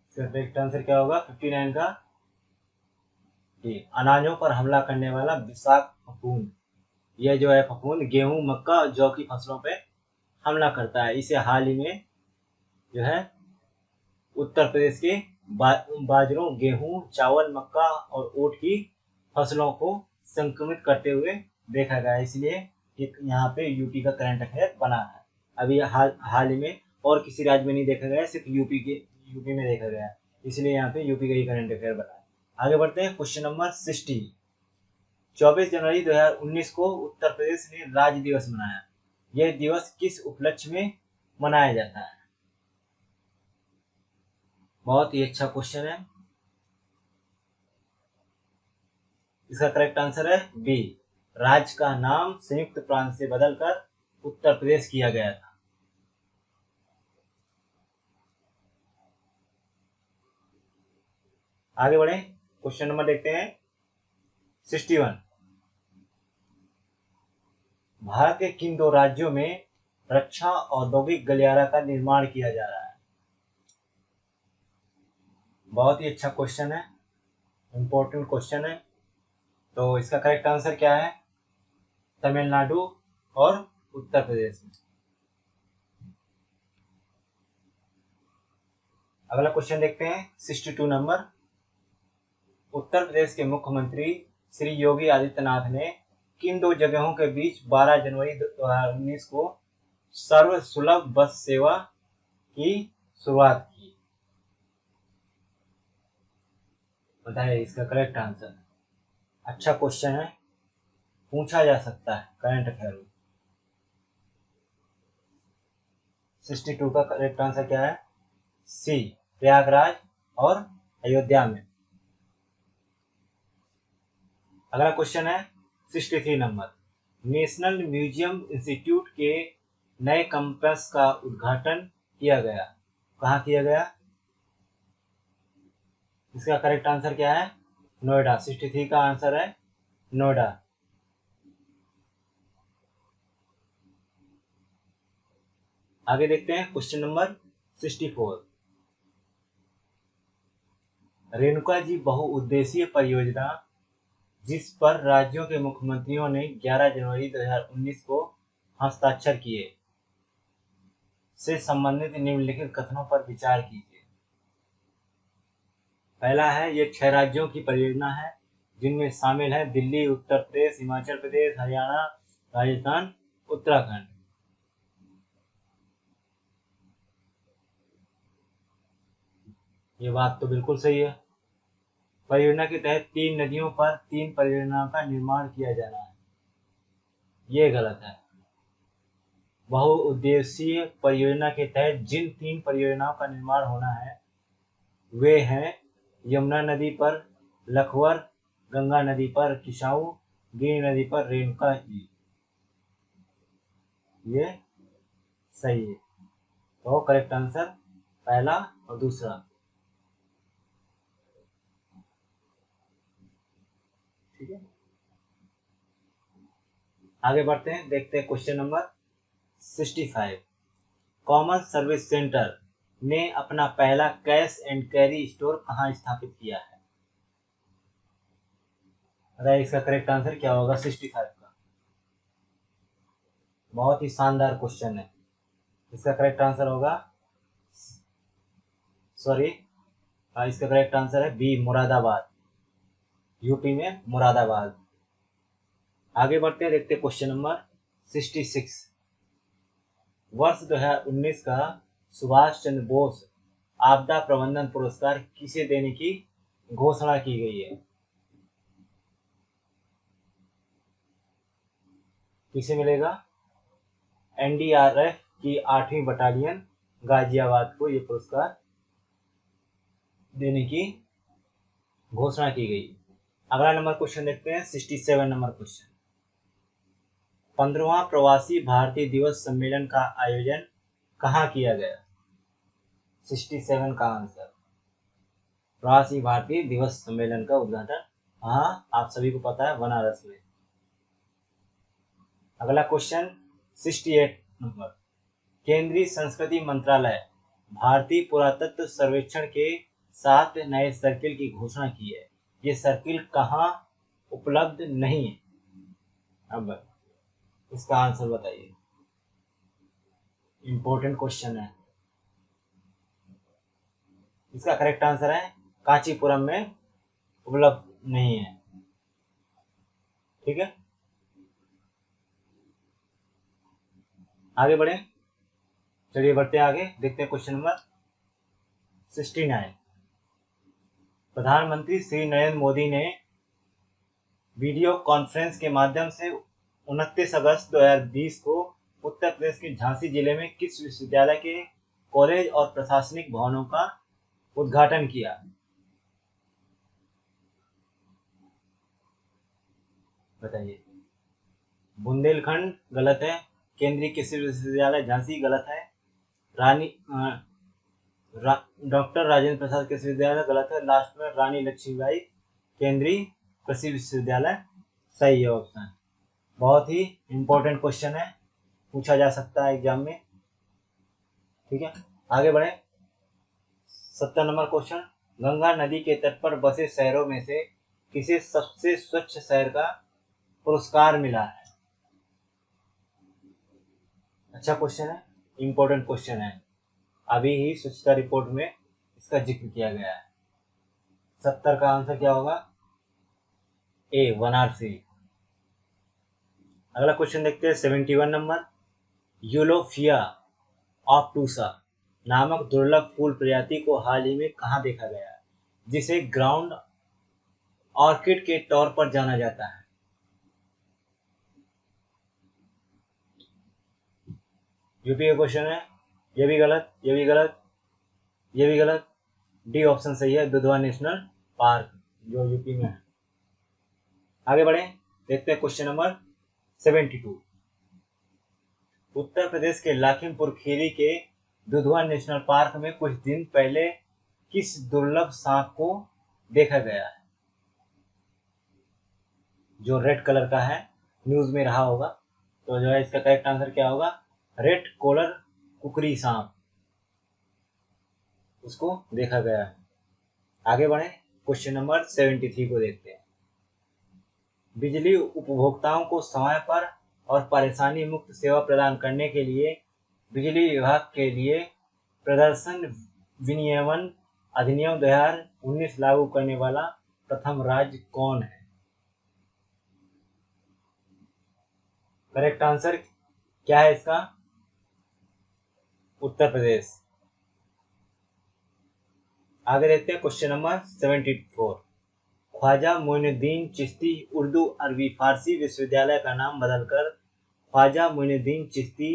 इसका करेक्ट आंसर क्या होगा 59 का? जी, अनाजों पर हमला करने वाला विषाक्त फफूंद। यह जो है फफूंद गेहूं, मक्का और जौ की फसलों पे हमला करता है। इसे हाल ही में जो है उत्तर प्रदेश के बाजरों, गेहूं, चावल, मक्का और ओट की फसलों को संक्रमित करते हुए देखा गया है। इसलिए यहाँ पे यूपी का करंट अफेयर बना है। अभी हाल ही में और किसी राज्य में नहीं देखा गया, सिर्फ यूपी में देखा गया है, इसलिए यहाँ पे यूपी का ही करंट अफेयर बना है। आगे बढ़ते हैं क्वेश्चन नंबर 60। 24 जनवरी 2019 को उत्तर प्रदेश ने राज्य दिवस मनाया। यह दिवस किस उपलक्ष्य में मनाया जाता है? बहुत ही अच्छा क्वेश्चन है। इसका करेक्ट आंसर है बी, राज्य का नाम संयुक्त प्रांत से बदलकर उत्तर प्रदेश किया गया था। आगे बढ़े, क्वेश्चन नंबर देखते हैं 61। भारत के किन दो राज्यों में रक्षा औद्योगिक गलियारा का निर्माण किया जा रहा है? बहुत ही अच्छा क्वेश्चन है, इंपॉर्टेंट क्वेश्चन है। तो इसका करेक्ट आंसर क्या है? तमिलनाडु और उत्तर प्रदेश में। अगला क्वेश्चन देखते हैं 62 नंबर। उत्तर प्रदेश के मुख्यमंत्री श्री योगी आदित्यनाथ ने किन दो जगहों के बीच 12 जनवरी 2019 को सर्वसुलभ बस सेवा की शुरुआत की? बताइए इसका करेक्ट आंसर। अच्छा क्वेश्चन है, पूछा जा सकता है करंट अफेयर में। 62 का करेक्ट आंसर क्या है? सी, प्रयागराज और अयोध्या में। अगला क्वेश्चन है 63 नंबर। नेशनल म्यूजियम इंस्टीट्यूट के नए कैंपस का उद्घाटन किया गया, कहाँ किया गया? इसका करेक्ट आंसर क्या है? नोएडा। 63 का आंसर है नोएडा। आगे देखते हैं क्वेश्चन नंबर 64। रेणुका जी बहुउद्देशीय परियोजना जिस पर राज्यों के मुख्यमंत्रियों ने 11 जनवरी 2019 को हस्ताक्षर किए से संबंधित निम्नलिखित कथनों पर विचार कीजिए। पहला है, ये 6 राज्यों की परियोजना है जिनमें शामिल है दिल्ली, उत्तर प्रदेश, हिमाचल प्रदेश, हरियाणा, राजस्थान, उत्तराखंड। ये बात तो बिल्कुल सही है। परियोजना के तहत 3 नदियों पर 3 परियोजनाओं का निर्माण किया जाना है, ये गलत है। बहुउद्देशीय परियोजना के तहत जिन 3 परियोजनाओं का निर्माण होना है वे हैं यमुना नदी पर लखवर, गंगा नदी पर किसाऊ, गिरि नदी पर रेणुका जी। ये सही है। तो करेक्ट आंसर पहला और दूसरा। ठीक है, आगे बढ़ते हैं, देखते हैं question number 65। Common service centre ने अपना पहला कैश एंड कैरी स्टोर कहाँ स्थापित किया है? अरे इसका करेक्ट आंसर क्या होगा 65 का? बहुत ही शानदार क्वेश्चन है। इसका करेक्ट आंसर होगा, सॉरी, इसका करेक्ट आंसर है बी, मुरादाबाद। यूपी में मुरादाबाद। आगे बढ़ते हैं, देखते हैं क्वेश्चन नंबर 66। वर्ष 2019 का सुभाष चंद्र बोस आपदा प्रबंधन पुरस्कार किसे देने की घोषणा की गई है? किसे मिलेगा? एनडीआरएफ की 8वीं बटालियन गाजियाबाद को यह पुरस्कार देने की घोषणा की गई। अगला नंबर क्वेश्चन देखते हैं, 67 नंबर क्वेश्चन। 15वां प्रवासी भारतीय दिवस सम्मेलन का आयोजन कहाँ किया गया? 67 का आंसर, प्रवासी भारतीय दिवस सम्मेलन का उद्घाटन, हाँ आप सभी को पता है, बनारस में। अगला क्वेश्चन 68 नंबर। केंद्रीय संस्कृति मंत्रालय भारतीय पुरातत्व सर्वेक्षण के 7 नए सर्किल की घोषणा की है। ये सर्किल कहाँ उपलब्ध नहीं है? अब इसका आंसर बताइए, इंपॉर्टेंट क्वेश्चन है। इसका करेक्ट आंसर है कांचीपुरम में उपलब्ध नहीं है। ठीक है, आगे बढ़े, चलिए बढ़ते हैं आगे, देखते हैं क्वेश्चन नंबर 69। प्रधानमंत्री श्री नरेंद्र मोदी ने वीडियो कॉन्फ्रेंस के माध्यम से 29 अगस्त 2020 को उत्तर प्रदेश के झांसी जिले में किस विश्वविद्यालय के कॉलेज और प्रशासनिक भवनों का उद्घाटन किया? बताइए। बुंदेलखंड गलत है, केंद्रीय कृषि विश्वविद्यालय झांसी गलत है, डॉक्टर राजेंद्र प्रसाद कृषि विश्वविद्यालय गलत है, लास्ट में रानी लक्ष्मीबाई केंद्रीय कृषि विश्वविद्यालय सही है ऑप्शन। बहुत ही इंपॉर्टेंट क्वेश्चन है, पूछा जा सकता है एग्जाम में। ठीक है, आगे बढ़े, 70 नंबर क्वेश्चन। गंगा नदी के तट पर बसे शहरों में से किसे सबसे स्वच्छ शहर का पुरस्कार मिला है? अच्छा क्वेश्चन है, इंपॉर्टेंट क्वेश्चन है, अभी ही स्वच्छता रिपोर्ट में इसका जिक्र किया गया है। 70 का आंसर क्या होगा? ए, वाराणसी। अगला क्वेश्चन देखते हैं, 71 नंबर। यूलोफिया ऑब्टुसा नामक दुर्लभ फूल प्रजाति को हाल ही में कहाँ देखा गया है, जिसे ग्राउंड ऑर्किड के तौर पर जाना जाता है? यूपी का क्वेश्चन है, ये भी गलत, ये भी गलत, ये भी गलत। डी ऑप्शन सही है, दुधवा नेशनल पार्क जो यूपी में है। आगे बढ़े, देखते हैं क्वेश्चन नंबर 72। उत्तर प्रदेश के लखीमपुर खीरी के दुधवा नेशनल पार्क में कुछ दिन पहले किस दुर्लभ सांप को देखा गया है? जो रेड कलर का है, न्यूज में रहा होगा, तो जो है इसका करेक्ट आंसर क्या होगा? रेड कॉलर कुकरी सांप, उसको देखा गया है। आगे बढ़े, क्वेश्चन नंबर 73 को देखते हैं। बिजली उपभोक्ताओं को समय पर और परेशानी मुक्त सेवा प्रदान करने के लिए बिजली विभाग के लिए प्रदर्शन विनियमन अधिनियम 2019 लागू करने वाला प्रथम राज्य कौन है? करेक्ट आंसर क्या है इसका? उत्तर प्रदेश। आगे देखते हैं क्वेश्चन नंबर 74। ख्वाजा मोइनुद्दीन चिश्ती उर्दू अरबी फारसी विश्वविद्यालय का नाम बदलकर ख्वाजा मोइनुद्दीन चिश्ती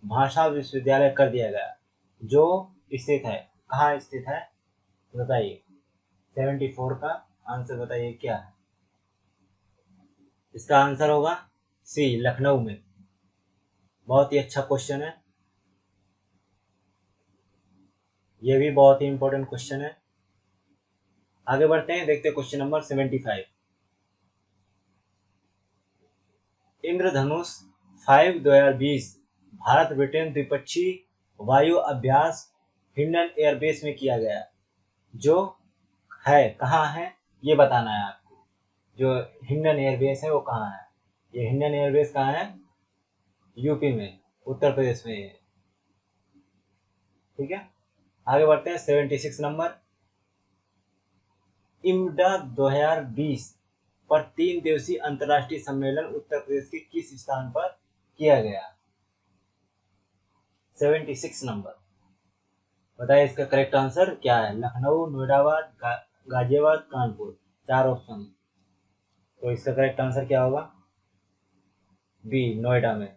भाषा विश्वविद्यालय कर दिया गया, जो स्थित है, कहाँ स्थित है बताइए। 74 का आंसर बताइए क्या है? इसका आंसर होगा सी, लखनऊ में। बहुत ही अच्छा क्वेश्चन है, ये भी बहुत ही इंपॉर्टेंट क्वेश्चन है। आगे बढ़ते हैं, देखते हैं क्वेश्चन नंबर 75। इंद्रधनुष 5 2020 भारत ब्रिटेन द्विपक्षीय वायु अभ्यास हिंडन एयरबेस में किया गया, जो है कहाँ है ये बताना है आपको। जो हिंडन एयरबेस है वो कहाँ है? ये हिंडन एयरबेस कहाँ है? यूपी में, उत्तर प्रदेश में है। ठीक है, आगे बढ़ते हैं 76 नंबर। इम्डा 2020 पर 3 दिवसीय अंतर्राष्ट्रीय सम्मेलन उत्तर प्रदेश के किस स्थान पर किया गया? 76 नंबर, बताइए इसका करेक्ट आंसर क्या है? लखनऊ, नोएडाबाद, गाजियाबाद, कानपुर, 4 ऑप्शन। तो इसका करेक्ट आंसर क्या होगा? बी, नोएडा में।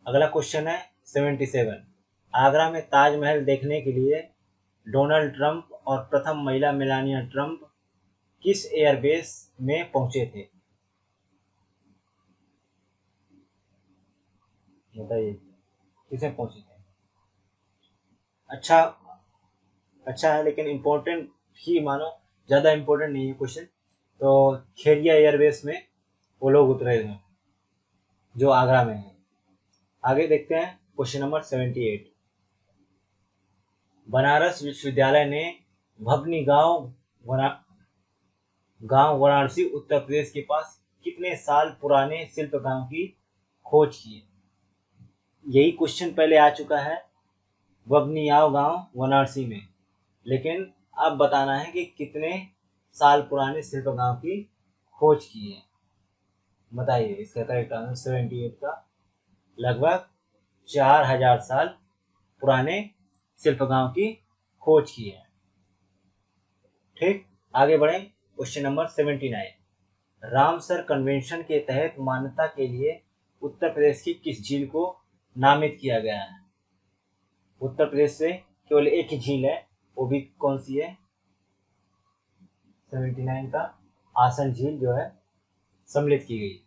अगला क्वेश्चन है 77। आगरा में ताजमहल देखने के लिए डोनाल्ड ट्रंप और प्रथम महिला मेलानिया ट्रंप किस एयरबेस में पहुंचे थे? बताइए किसे पहुंचे थे? अच्छा, अच्छा है लेकिन इम्पोर्टेंट ही मानो, ज़्यादा इम्पोर्टेंट नहीं है क्वेश्चन। तो खेरिया एयरबेस में वो लोग उतरे थे जो आगरा में है। आगे देखते हैं क्वेश्चन नंबर 78। बनारस विश्वविद्यालय ने भवनी गांव वाराणसी उत्तर प्रदेश के पास कितने साल पुराने शिल्प गांव की खोज की है? यही क्वेश्चन पहले आ चुका है बबनियाव गांव वाराणसी में, लेकिन अब बताना है कि कितने साल पुराने शिल्प गांव की खोज की है। बताइए इसका करेक्ट आंसर 78 का लगभग 4000 साल पुराने शिल्प गांव की खोज की है। ठीक, आगे बढ़े क्वेश्चन नंबर 79। रामसर कन्वेंशन के तहत मान्यता के लिए उत्तर प्रदेश की किस झील को नामित किया गया है? उत्तर प्रदेश से केवल एक ही झील है, वो भी कौन सी है? 79 का आसन झील जो है सम्मिलित की गई।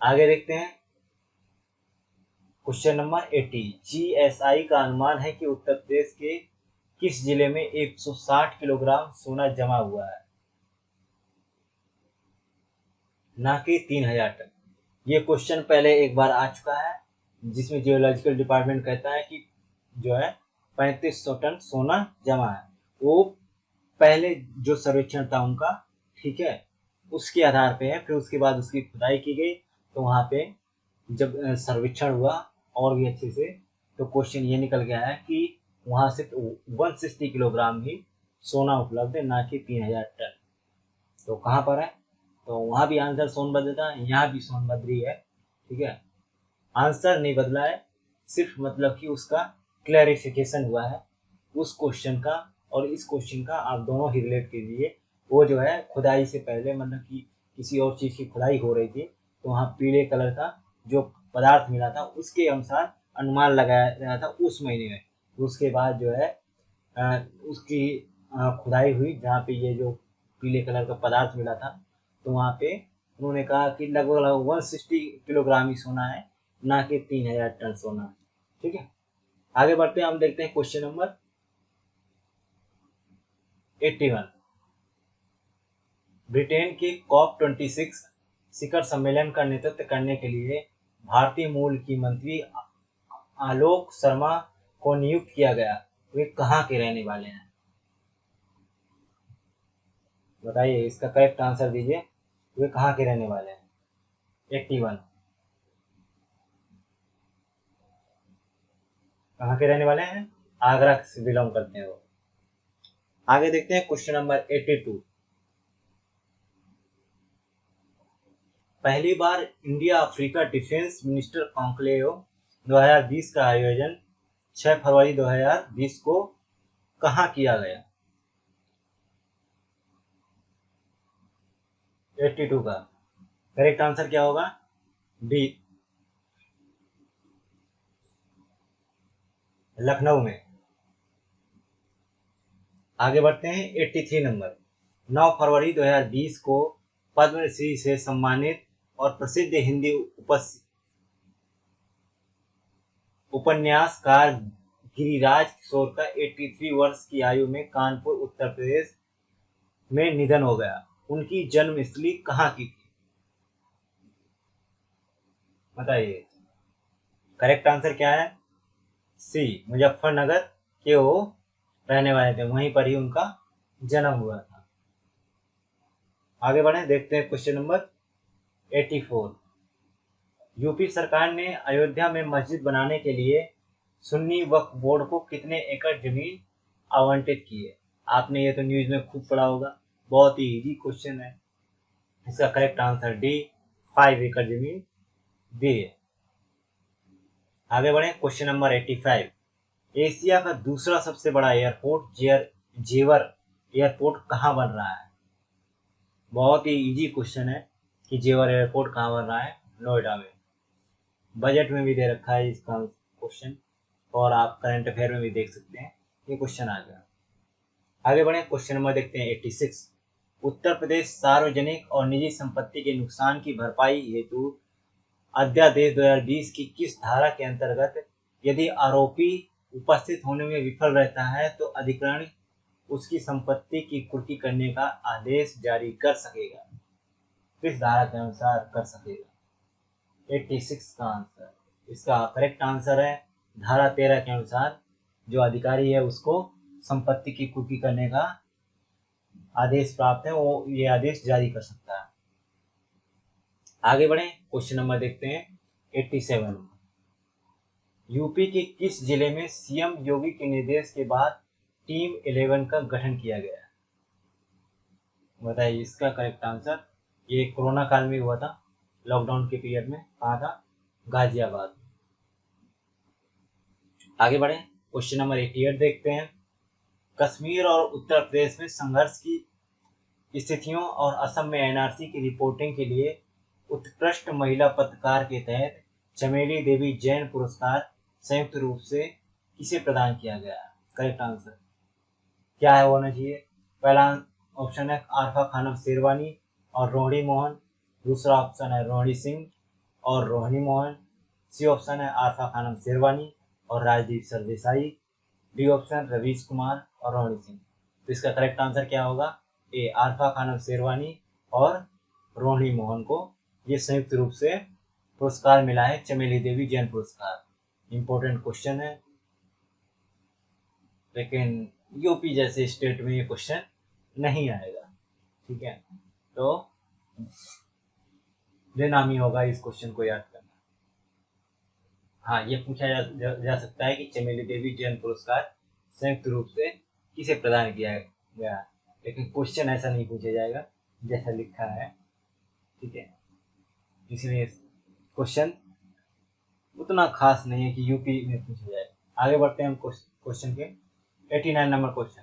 आगे देखते हैं क्वेश्चन नंबर 80। जीएसआई का अनुमान है कि उत्तर प्रदेश के किस जिले में 160 किलोग्राम सोना जमा हुआ है, ना कि 3000 टन? ये क्वेश्चन पहले एक बार आ चुका है, जिसमें जियोलॉजिकल डिपार्टमेंट कहता है कि जो है 3500 टन सोना जमा है। वो पहले जो सर्वेक्षण था उनका, ठीक है, उसके आधार पे है। फिर उसके बाद उसकी खुदाई की गई, तो वहाँ पे जब सर्वेक्षण हुआ और भी अच्छे से, तो क्वेश्चन ये निकल गया है कि वहाँ से 160 किलोग्राम ही सोना उपलब्ध है, ना कि 3000 टन। तो कहाँ पर है? तो वहाँ भी आंसर सोनभद्र था, यहाँ भी सोनभद्र ही है। ठीक है, आंसर नहीं बदला है, सिर्फ मतलब कि उसका क्लैरिफिकेशन हुआ है उस क्वेश्चन का और इस क्वेश्चन का। आप दोनों ही रिलेट कीजिए। वो जो है खुदाई से पहले, मतलब कि किसी और चीज़ की खुदाई हो रही थी, तो वहाँ पीले कलर का जो पदार्थ मिला था उसके अनुसार अनुमान लगाया गया था उस महीने में। उसके बाद जो है उसकी खुदाई हुई, जहाँ पे ये जो पीले कलर का पदार्थ मिला था, तो वहाँ पे उन्होंने कहा कि लगभग 160 किलोग्राम ही सोना है, ना कि 3000 टन सोना। ठीक है, आगे बढ़ते हैं, हम देखते हैं क्वेश्चन नंबर 81। ब्रिटेन के COP26 शिखर सम्मेलन का नेतृत्व करने के लिए भारतीय मूल की मंत्री आलोक शर्मा को नियुक्त किया गया। वे कहाँ के रहने वाले हैं? बताइए इसका करेक्ट आंसर दीजिए। वे कहाँ के रहने वाले हैं? 81 कहाँ के रहने वाले हैं? आगरा से बिलोंग करते हैं वो। आगे देखते हैं क्वेश्चन नंबर 82। पहली बार India Africa defence minister conclave 2020 का आयोजन 6 फरवरी 2020 को कहाँ किया गया? 82 का करेक्ट आंसर क्या होगा? डी, लखनऊ में। आगे बढ़ते हैं 83 नंबर। 9 फरवरी 2020 को पद्मश्री से सम्मानित और प्रसिद्ध हिंदी उपन्यासकार गिरिराज किशोर का 83 वर्ष की आयु में कानपुर उत्तर प्रदेश में निधन हो गया। उनकी जन्मस्थली कहाँ की थी? बताइए करेक्ट आंसर क्या है? सी, मुजफ्फरनगर के वो रहने वाले थे, वहीं पर ही उनका जन्म हुआ था। आगे बढ़े, देखते हैं क्वेश्चन नंबर 84। यूपी सरकार ने अयोध्या में मस्जिद बनाने के लिए सुन्नी वक्फ बोर्ड को कितने एकड़ जमीन आवंटित की है? आपने ये तो न्यूज में खूब पढ़ा होगा, बहुत ही इजी क्वेश्चन है। इसका करेक्ट आंसर डी 5 एकड़ जमीन दी है। आगे बढ़े, क्वेश्चन नंबर 85। एशिया का दूसरा सबसे बड़ा एयरपोर्ट जेवर एयरपोर्ट कहाँ बन रहा है? बहुत ही इजी क्वेश्चन है कि जेवर एयरपोर्ट कहाँ बन रहा है? नोएडा में। बजट में भी दे रखा है इसका क्वेश्चन, और आप करंट अफेयर में भी देख सकते हैं, ये क्वेश्चन आ गया। आगे बढ़े, क्वेश्चन नंबर देखते हैं 86। उत्तर प्रदेश सार्वजनिक और निजी संपत्ति के नुकसान की भरपाई हेतु अध्यादेश 2020 की किस धारा के अंतर्गत यदि आरोपी उपस्थित होने में विफल रहता है तो अधिकरण उसकी संपत्ति की कुर्की करने का आदेश जारी कर सकेगा? किस धारा के अनुसार कर सकेगा? 86 का आंसर, इसका करेक्ट आंसर है धारा 13 के अनुसार जो अधिकारी है उसको संपत्ति की कुर्की करने का आदेश प्राप्त है, वो ये आदेश जारी कर सकता है। आगे बढ़े, क्वेश्चन नंबर देखते हैं 87। यूपी के किस जिले में सीएम योगी के निर्देश के बाद टीम 11 का गठन किया गया? बताइए इसका करेक्ट आंसर। ये कोरोना काल में हुआ था, लॉकडाउन के पीरियड में। कहाँ था? गाजियाबाद। आगे बढ़े, क्वेश्चन नंबर 88 देखते हैं। कश्मीर और उत्तर प्रदेश में संघर्ष की स्थितियों और असम में एनआरसी की रिपोर्टिंग के लिए उत्कृष्ट महिला पत्रकार के तहत चमेली देवी जैन पुरस्कार संयुक्त रूप से किसे प्रदान किया गया? करेक्ट आंसर क्या है होना चाहिए? पहला ऑप्शन है आरफा खानम शेरवानी और रोहिणी मोहन, दूसरा ऑप्शन है रोहिणी सिंह और रोहिणी मोहन, सी ऑप्शन है आरफा खानम शेरवानी और राजदीप सरदेसाई, डी ऑप्शन रवीश कुमार और रोहिणी सिंह। तो इसका करेक्ट आंसर क्या होगा? ए आरफा खानम शेरवानी और रोहिणी मोहन को ये संयुक्त रूप से पुरस्कार मिला है, चमेली देवी जैन पुरस्कार। इंपॉर्टेंट क्वेश्चन है, लेकिन यूपी जैसे स्टेट में ये क्वेश्चन नहीं आएगा। ठीक है, तो बेनामी होगा इस क्वेश्चन को याद करना। हाँ, ये पूछा जा सकता है कि चमेली देवी जैन पुरस्कार संयुक्त रूप से किसे प्रदान किया गया, लेकिन क्वेश्चन ऐसा नहीं पूछा जाएगा जैसा लिखा है। ठीक है, इसलिए क्वेश्चन उतना खास नहीं है कि यूपी में पूछा जाए। आगे बढ़ते हैं हम क्वेश्चन के 89 नंबर क्वेश्चन।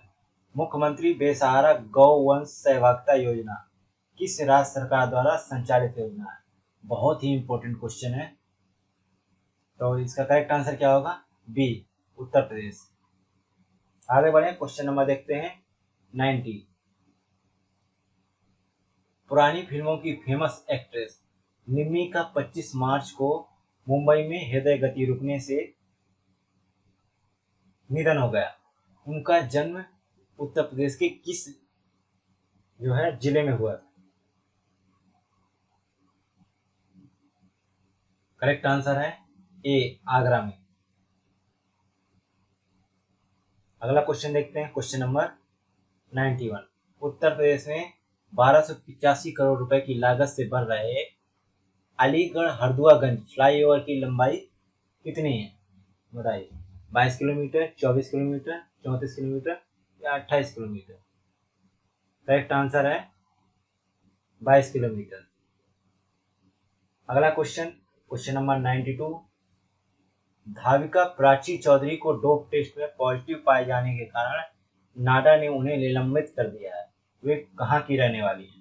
मुख्यमंत्री बेसहारा गौवंश सहभागिता योजना किस राज्य सरकार द्वारा संचालित योजना है? बहुत ही इंपॉर्टेंट क्वेश्चन है, तो इसका करेक्ट आंसर क्या होगा? बी उत्तर प्रदेश। आगे बढ़े, क्वेश्चन नंबर देखते हैं 90। पुरानी फिल्मों की फेमस एक्ट्रेस निम्मी का 25 मार्च को मुंबई में हृदय गति रुकने से निधन हो गया। उनका जन्म उत्तर प्रदेश के किस जिले में हुआ था? करेक्ट आंसर है ए आगरा में। अगला क्वेश्चन देखते हैं, क्वेश्चन नंबर 91। उत्तर प्रदेश में 1285 करोड़ रुपए की लागत से बन रहे अलीगढ़ हरदुआगंज फ्लाईओवर की लंबाई कितनी है? बताइए। 22 किलोमीटर, 24 किलोमीटर, 34 किलोमीटर या 28 किलोमीटर? करेक्ट आंसर है 22 किलोमीटर। अगला क्वेश्चन नंबर 92। धाविका प्राची चौधरी को डोप टेस्ट में पॉजिटिव पाए जाने के कारण नाडा ने उन्हें निलंबित कर दिया है। वे कहाँ की रहने वाली हैं?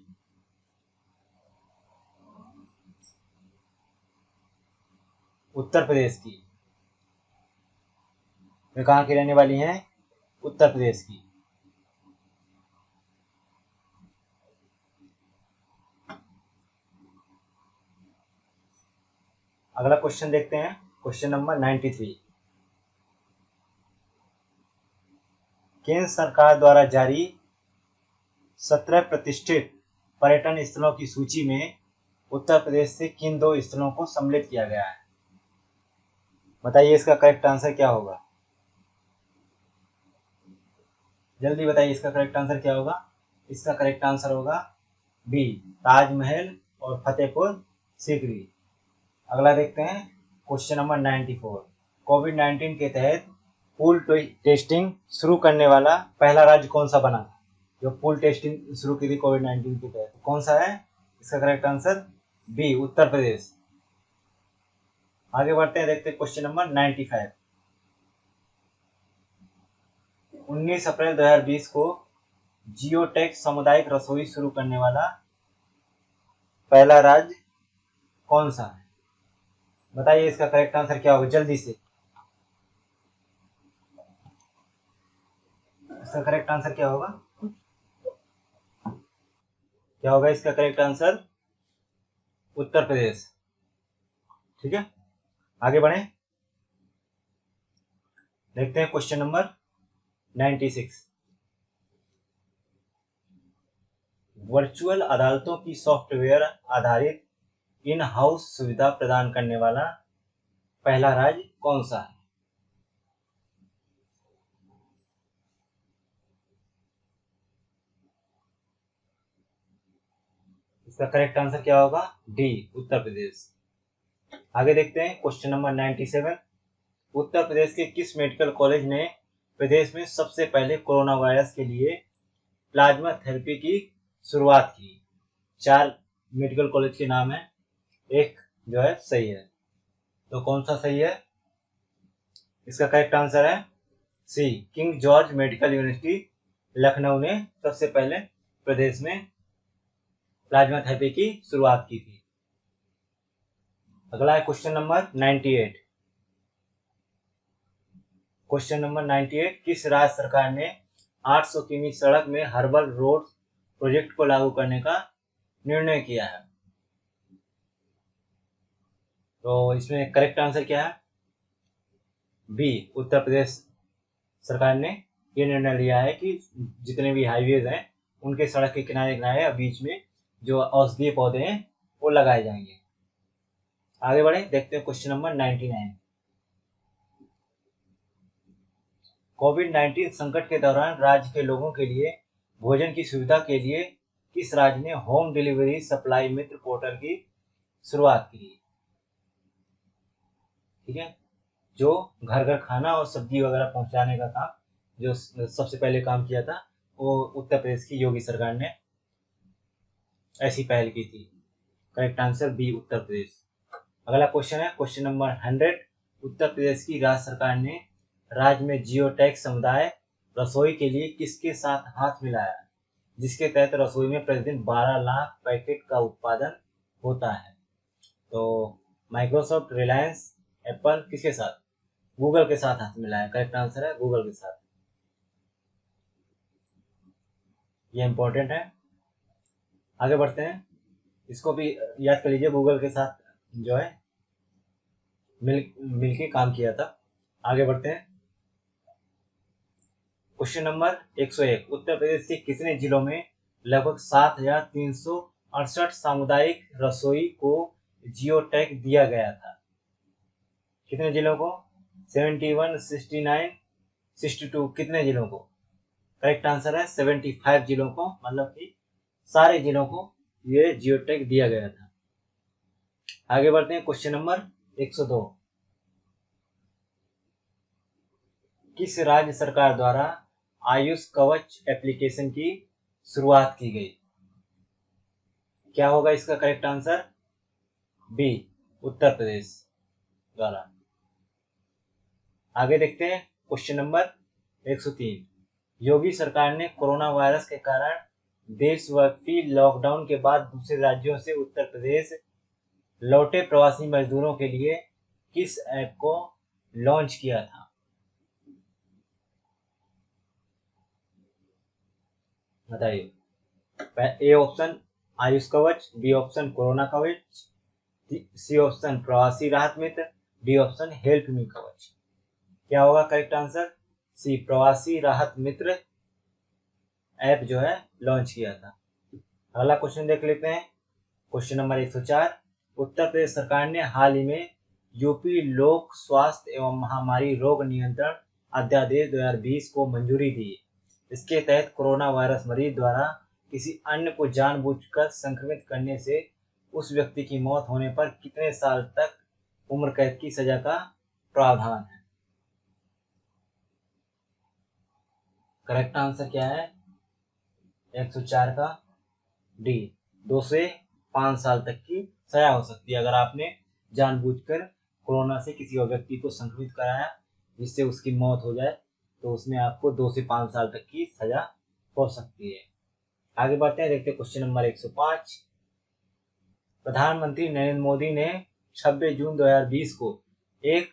उत्तर प्रदेश की। वे कहाँ की रहने वाली हैं? उत्तर प्रदेश की। अगला क्वेश्चन देखते हैं, क्वेश्चन नंबर 93। केंद्र सरकार द्वारा जारी 17 प्रतिष्ठित पर्यटन स्थलों की सूची में उत्तर प्रदेश से किन 2 स्थलों को सम्मिलित किया गया है? बताइए इसका करेक्ट आंसर क्या होगा? जल्दी बताइए इसका करेक्ट आंसर क्या होगा? इसका करेक्ट आंसर होगा बी ताजमहल और फतेहपुर सीकरी। अगला देखते हैं, क्वेश्चन नंबर 94। कोविड-19 के तहत पूल टेस्टिंग शुरू करने वाला पहला राज्य कौन सा बना? जो पूल टेस्टिंग शुरू की थी कोविड-19 के तहत, कौन सा है? इसका correct answer B, Uttar Pradesh. आगे बढ़ते हैं, देखते हैं क्वेश्चन नंबर 95। 19 अप्रैल 2020 को जियोटेक सामुदायिक रसोई शुरू करने वाला पहला राज्य कौन सा है? बताइए इसका करेक्ट आंसर क्या होगा, जल्दी से। इसका करेक्ट आंसर क्या होगा? क्या होगा इसका करेक्ट आंसर? उत्तर प्रदेश। ठीक है, आगे बढ़े, देखते हैं क्वेश्चन नंबर 96। वर्चुअल अदालतों की सॉफ्टवेयर आधारित इन हाउस सुविधा प्रदान करने वाला पहला राज्य कौन सा है? इसका करेक्ट आंसर क्या होगा? डी, उत्तर प्रदेश। आगे देखते हैं क्वेश्चन नंबर 97। उत्तर प्रदेश के किस मेडिकल कॉलेज ने प्रदेश में सबसे पहले कोरोना वायरस के लिए प्लाज्मा थेरेपी की शुरुआत की? 4 मेडिकल कॉलेज के नाम है, एक जो है सही है, तो कौन सा सही है? इसका करेक्ट आंसर है C, King George medical university Lucknow ने सबसे पहले प्रदेश में प्लाज्मा थेरेपी की शुरुआत की थी। अगला है क्वेश्चन नंबर 98। क्वेश्चन नंबर 98, किस राज्य सरकार ने 800 किमी सड़क में हर्बल रोड प्रोजेक्ट को लागू करने का निर्णय किया है? तो इसमें करेक्ट आंसर क्या है? बी, उत्तर प्रदेश सरकार ने ये निर्णय लिया है कि जितने भी हाईवेज हैं उनके सड़क के किनारे किनारे और बीच में जो औषधीय पौधे हैं वो लगाए जाएंगे। आगे बढ़े, देखते हैं क्वेश्चन नंबर 99। कोविड-19 संकट के दौरान राज्य के लोगों के लिए भोजन की सुविधा के लिए किस राज्य ने होम डिलीवरी सप्लाई मित्र पोर्टल की शुरुआत की? ठीक है, जो घर घर खाना और सब्जी वगैरह पहुंचाने का काम जो सबसे पहले काम किया था वो उत्तर प्रदेश की योगी सरकार ने ऐसी पहल की थी। Correct answer B, Uttar Pradesh. अगला क्वेश्चन है क्वेश्चन नंबर 100। उत्तर प्रदेश की राज्य सरकार ने राज्य में जियोटेक समुदाय रसोई के लिए किसके साथ हाथ मिलाया, जिसके तहत रसोई में प्रतिदिन 12 लाख पैकेट का उत्पादन होता है? तो माइक्रोसॉफ्ट, रिलायंस, एप्पल, किसके साथ? गूगल के साथ हाथ मिलाया। करेक्ट आंसर है गूगल के साथ। ये इंपॉर्टेंट है, आगे बढ़ते हैं, इसको भी याद कर लीजिए, गूगल के साथ जो है मिल के काम किया था। आगे बढ़ते हैं, क्वेश्चन नंबर 101। उत्तर प्रदेश के कितने जिलों में लगभग 7,368 सामुदायिक रसोई को जियोटैग दिया गया था? कितने जिलों को? 71, 69, 62, कितने जिलों को? करेक्ट आंसर है 75 जिलों को, मतलब कि सारे जिलों को ये जियोटैग दिया गया था। आगे बढ़ते हैं, क्वेश्चन नंबर 102। किस राज्य सरकार द्वारा आयुष कवच एप्लीकेशन की शुरुआत की गई? क्या होगा इसका correct answer? B, Uttar Pradesh द्वारा। आगे देखते हैं क्वेश्चन नंबर 103। योगी सरकार ने कोरोना वायरस के कारण देशव्यापी लॉकडाउन के बाद दूसरे राज्यों से उत्तर प्रदेश लौटे प्रवासी मजदूरों के लिए किस ऐप को लॉन्च किया था? बताइए। ए ऑप्शन आयुष कवच, बी ऑप्शन कोरोना कवच, सी ऑप्शन प्रवासी राहत मित्र, डी ऑप्शन हेल्प मी कवच। क्या होगा करेक्ट आंसर? सी, प्रवासी राहत मित्र ऐप जो है लॉन्च किया था। अगला क्वेश्चन देख लेते हैं, क्वेश्चन नंबर 104। उत्तर प्रदेश सरकार ने हाल ही में यूपी लोक स्वास्थ्य एवं महामारी रोग नियंत्रण अध्यादेश 2020 को मंजूरी दी। इसके तहत कोरोना वायरस मरीज द्वारा किसी अन्य को जानबूझकर संक्रमित करने से उस व्यक्ति की मौत होने पर कितने साल तक उम्र कैद की सजा का प्रावधान है? करेक्ट आंसर क्या है? 104 का डी, 2 से 5 साल तक की सजा हो सकती है अगर आपने जानबूझकर कोरोना से किसी और व्यक्ति को संक्रमित कराया जिससे उसकी मौत हो जाए, तो उसमें आपको 2 से 5 साल तक की सजा हो सकती है। आगे बढ़ते हैं, देखते हैं क्वेश्चन नंबर 105। प्रधानमंत्री नरेंद्र मोदी ने 26 जून 2020 को एक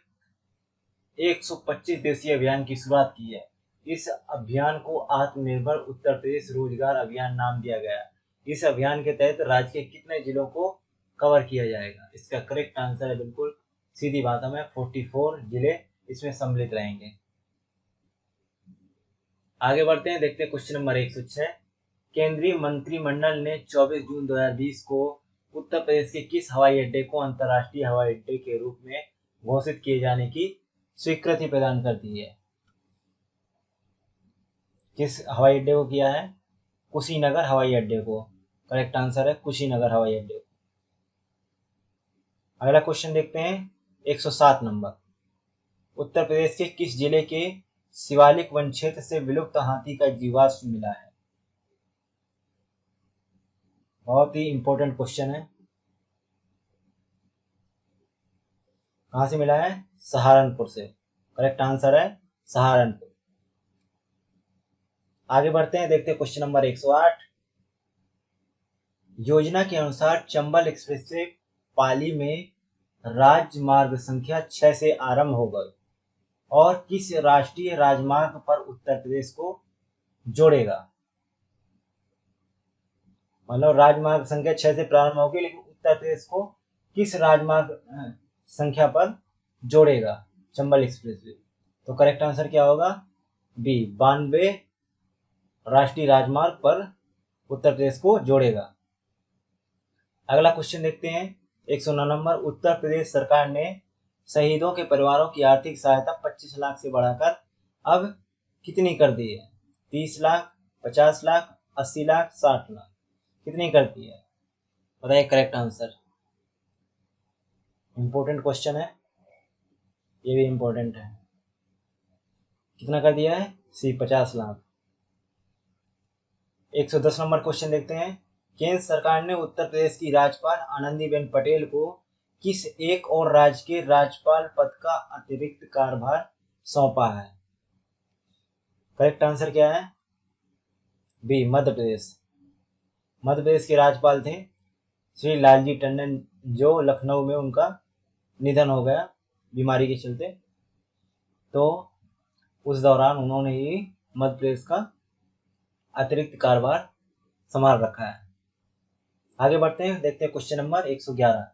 125 दिवसीय अभियान की शुरुआत की है। इस अभियान को आत्मनिर्भर उत्तर प्रदेश रोजगार अभियान नाम दिया गया। इस अभियान के तहत राज्य के कितने जिलों को कवर किया जाएगा? इसका करेक्ट आंसर है बिल्कुल सीधी भाषा में 44 जिले इसमें सम्मिलित रहेंगे। आगे बढ़ते हैं, देखते हैं क्वेश्चन नंबर 106। केंद्रीय मंत्रिमंडल ने 24 जून 2020 को उत्तर प्रदेश के किस हवाई अड्डे को अंतर्राष्ट्रीय हवाई अड्डे के रूप में घोषित किए जाने की स्वीकृति प्रदान कर दी है? किस हवाई अड्डे को किया है? कुशीनगर हवाई अड्डे को। करेक्ट आंसर है कुशीनगर हवाई अड्डे। अगला क्वेश्चन देखते हैं 107 नंबर। उत्तर प्रदेश के किस जिले के शिवालिक वन क्षेत्र से विलुप्त हाथी का जीवाश्म मिला है? बहुत ही इंपॉर्टेंट क्वेश्चन है। कहां से मिला है? सहारनपुर से। करेक्ट आंसर है सहारनपुर। आगे बढ़ते हैं, देखते हैं क्वेश्चन नंबर 108। योजना के अनुसार चंबल एक्सप्रेस से पाली में राजमार्ग संख्या 6 से आरंभ होगा और किस राष्ट्रीय राजमार्ग पर उत्तर प्रदेश को जोड़ेगा? मतलब राजमार्ग संख्या 6 से प्रारंभ होगी, लेकिन उत्तर प्रदेश को किस राजमार्ग संख्या पर जोड़ेगा चंबल एक्सप्रेस वे? तो करेक्ट आंसर क्या होगा? बी, 92 राष्ट्रीय राजमार्ग पर उत्तर प्रदेश को जोड़ेगा। अगला क्वेश्चन देखते हैं 109 नंबर। उत्तर प्रदेश सरकार ने शहीदों के परिवारों की आर्थिक सहायता 25 लाख से बढ़ाकर अब कितनी कर दी है? 30 लाख, 50 लाख, 80 लाख, 60 लाख, कितनी कर दी है? बताइए करेक्ट आंसर। इंपॉर्टेंट क्वेश्चन है, ये भी इंपॉर्टेंट है। कितना कर दिया है? सी, 50 लाख। 110 नंबर क्वेश्चन देखते हैं। केंद्र सरकार ने उत्तर प्रदेश की राज्यपाल आनंदीबेन पटेल को किस एक और राज्य के राज्यपाल पद का अतिरिक्त कार्यभार सौंपा है? करेक्ट आंसर क्या है? बी, मध्य प्रदेश। मध्य प्रदेश के राज्यपाल थे श्री लालजी टंडन, जो लखनऊ में उनका निधन हो गया बीमारी के चलते, तो उस दौरान उन्होंने ही मध्य प्रदेश का अतिरिक्त कार्यभार संभाल रखा है। आगे बढ़ते हैं, देखते हैं क्वेश्चन नंबर 111।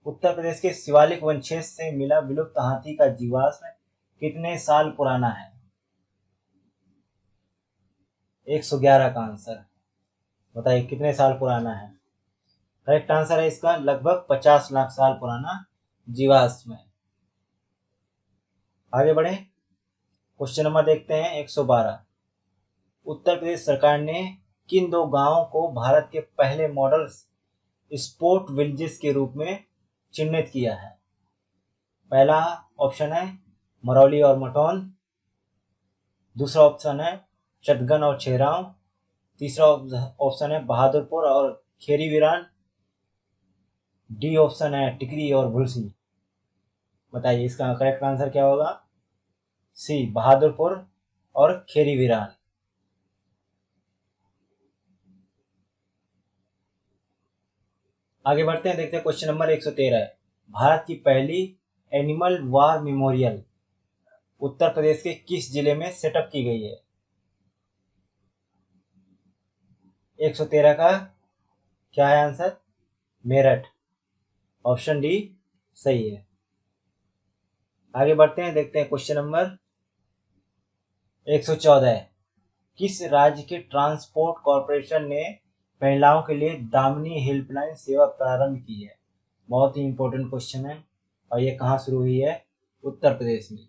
उत्तर प्रदेश के शिवालिक वन क्षेत्र से मिला विलुप्त हाथी का जीवाश्म कितने साल पुराना है? 111 का आंसर बताइए कितने साल पुराना है? करेक्ट आंसर है इसका लगभग 50 लाख साल पुराना जीवाश्म है। आगे बढ़े, क्वेश्चन नंबर देखते हैं 112। उत्तर प्रदेश सरकार ने किन 2 गांवों को भारत के पहले मॉडल स्पोर्ट विलेजेस के रूप में चिन्हित किया है? पहला ऑप्शन है मरौली और मटौन, दूसरा ऑप्शन है चटगन और छेराव, तीसरा ऑप्शन है बहादुरपुर और खेरी वीरान, डी ऑप्शन है टिकरी और भुलसी। बताइए इसका करेक्ट आंसर क्या होगा? सी, बहादुरपुर और खेरी वीरान। आगे बढ़ते हैं, देखते हैं क्वेश्चन नंबर 113। भारत की पहली animal war memorial Uttar Pradesh के किस जिले में सेटअप की गई है? 113 का क्या है आंसर? मेरठ। ऑप्शन डी सही है। आगे बढ़ते हैं, देखते हैं क्वेश्चन नंबर 114। किस राज्य के ट्रांसपोर्ट कॉर्पोरेशन ने महिलाओं के लिए दामिनी हेल्पलाइन सेवा प्रारंभ की है? बहुत ही इंपॉर्टेंट क्वेश्चन है और ये कहाँ शुरू हुई है? उत्तर प्रदेश में।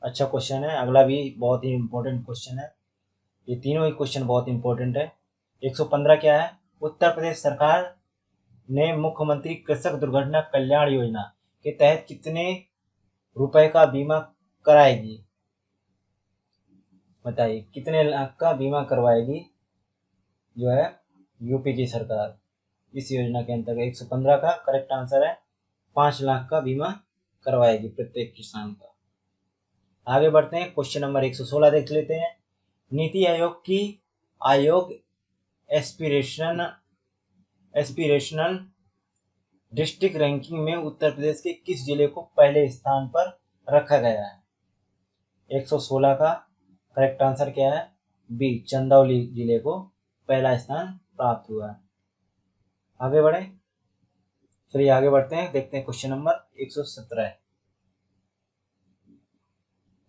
अच्छा क्वेश्चन है, अगला भी बहुत ही इंपॉर्टेंट क्वेश्चन है। ये तीनों ही क्वेश्चन बहुत इंपॉर्टेंट है। 115 क्या है? उत्तर प्रदेश सरकार ने मुख्यमंत्री कृषक दुर्घटना कल्याण योजना के तहत कितने रुपए का बीमा कराएगी? बताइए कितने लाख का बीमा करवाएगी जो है यूपी की सरकार इस योजना के अंतर्गत? 115 का करेक्ट आंसर है। 5 लाख का बीमा करवाएगी प्रत्येक किसान का। आगे बढ़ते हैं, क्वेश्चन नंबर 116 देख लेते हैं। नीति आयोग की आयोग एस्पिरेशनल डिस्ट्रिक्ट रैंकिंग में उत्तर प्रदेश के किस जिले को पहले स्थान पर रखा गया है? 116 का करेक्ट आंसर क्या है? बी, चंदौली जिले को पहला स्थान प्राप्त हुआ है। आगे बढ़े, चलिए आगे बढ़ते हैं, देखते हैं क्वेश्चन नंबर 117।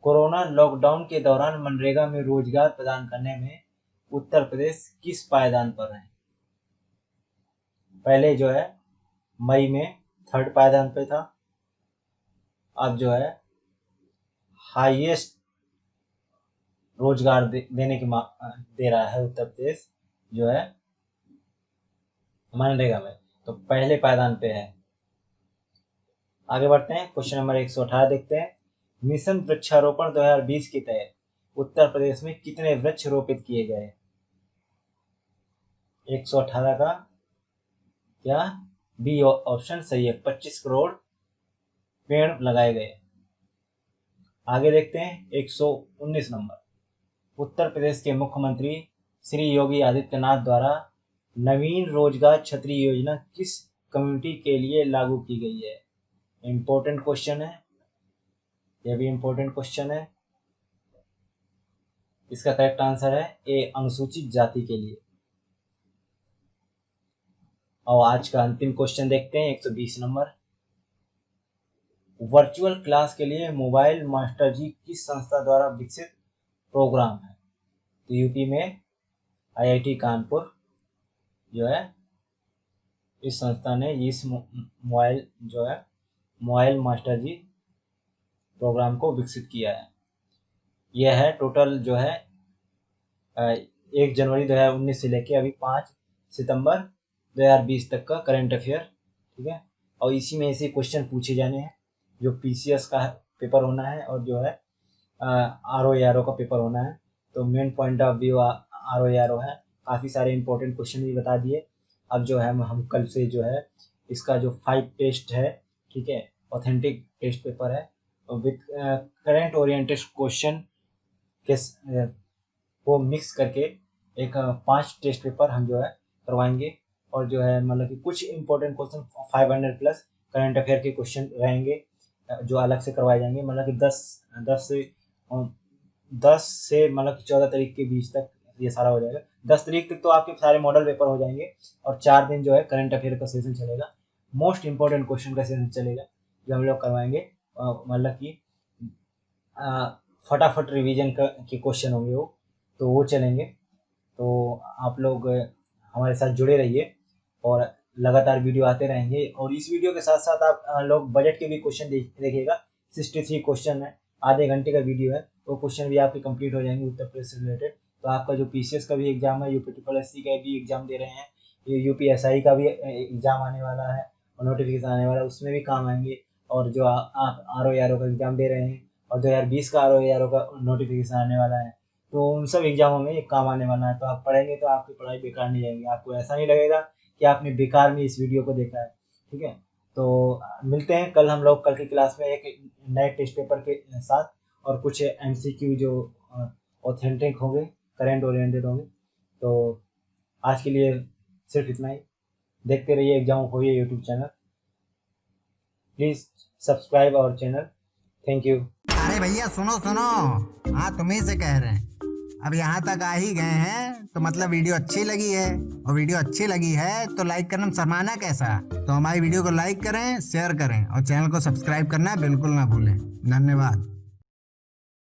कोरोना लॉकडाउन के दौरान मनरेगा में रोजगार प्रदान करने में उत्तर प्रदेश किस पायदान पर है? पहले जो है मई में 3rd पायदान पे था, अब जो है हाईएस्ट रोजगार देने की दे रहा है उत्तर प्रदेश जो है मनरेगा में, तो पहले पायदान पे है। आगे बढ़ते हैं, क्वेश्चन नंबर 118 देखते हैं। मिशन वृक्षारोपण 2020 के तहत उत्तर प्रदेश में कितने वृक्ष रोपित किए गए? 118 का क्या बी ऑप्शन सही है, 25 करोड़ पेड़ लगाए गए। आगे देखते हैं 119 नंबर। उत्तर प्रदेश के मुख्यमंत्री श्री योगी आदित्यनाथ द्वारा नवीन रोजगार छतरी योजना किस कम्युनिटी के लिए लागू की गई है? इंपॉर्टेंट क्वेश्चन है, यह भी इंपॉर्टेंट क्वेश्चन है। इसका करेक्ट आंसर है ए, अनुसूचित जाति के लिए। और आज का अंतिम क्वेश्चन देखते हैं 120 नंबर। वर्चुअल क्लास के लिए मोबाइल मास्टर जी किस संस्था द्वारा विकसित प्रोग्राम है? तो यूपी में IIT कानपुर जो है इस संस्था ने इस मोबाइल मास्टर जी प्रोग्राम को विकसित किया है। यह है टोटल जो है 1 जनवरी 2019 से लेके अभी 5 सितंबर 2020 तक का करंट अफेयर, ठीक है। और इसी में ऐसे क्वेश्चन पूछे जाने हैं जो PCS का पेपर होना है और जो है RO का पेपर होना है। तो main point of view RO है। काफ़ी सारे इंपॉर्टेंट क्वेश्चन भी बता दिए। अब जो है हम कल से जो है इसका जो 5 टेस्ट है, ठीक है, ऑथेंटिक टेस्ट पेपर है विथ करंट ओरिएंटेड क्वेश्चन के वो मिक्स करके एक 5 टेस्ट पेपर हम जो है करवाएंगे। और जो है मतलब कि कुछ important question 500 plus current affair के क्वेश्चन रहेंगे जो अलग से करवाए जाएंगे। मतलब कि 10 से मतलब कि 14 तारीख के बीच तक ये सारा हो जाएगा। 10 तारीख तक तो आपके सारे मॉडल पेपर हो जाएंगे और 4 दिन जो है करंट अफेयर का सेशन चलेगा, मोस्ट इंपॉर्टेंट क्वेश्चन का सेशन चलेगा जो हम लोग करवाएंगे। मतलब कि फटाफट रिवीजन के क्वेश्चन होंगे तो वो चलेंगे। तो आप लोग हमारे साथ जुड़े रहिए और लगातार वीडियो आते रहेंगे। और इस वीडियो के साथ साथ आप लोग बजट के भी क्वेश्चन देखिएगा। 63 क्वेश्चन है, आधे घंटे का वीडियो है, वो क्वेश्चन भी आपके कंप्लीट हो जाएंगे उत्तर प्रदेश से रिलेटेड। तो आपका जो PCS का भी एग्जाम है, UPSSC का भी एग्जाम दे रहे हैं, ये UPSI का भी एग्जाम आने वाला है और नोटिफिकेशन आने वाला है, उसमें भी काम आएंगे। और जो आप RO का एग्जाम दे रहे हैं और 2020 का RO का नोटिफिकेशन आने वाला है, तो उन सब एग्जामों में ये काम आने वाला है। तो आप पढ़ेंगे तो आपकी पढ़ाई बेकार नहीं जाएगी, आपको ऐसा नहीं लगेगा कि आपने बेकार में इस वीडियो को देखा है, ठीक है। तो मिलते हैं कल हम लोग कल की क्लास में एक नए टेस्ट पेपर के साथ और कुछ MCQ जो ऑथेंटिक होंगे, करंट ओरिएंटेड होंगे। तो आज के लिए सिर्फ इतना ही। देखते रहिए एग्जाम हो ये YouTube channel. Please subscribe our channel. Thank you. अरे भैया सुनो, हाँ तुम्ही से कह रहे हैं। अब यहाँ तक आ ही गए हैं तो मतलब वीडियो अच्छी लगी है, और वीडियो अच्छी लगी है तो लाइक करना शर्माना कैसा। तो हमारी वीडियो को लाइक करें, शेयर करें और चैनल को सब्सक्राइब करना बिल्कुल ना भूलें। धन्यवाद।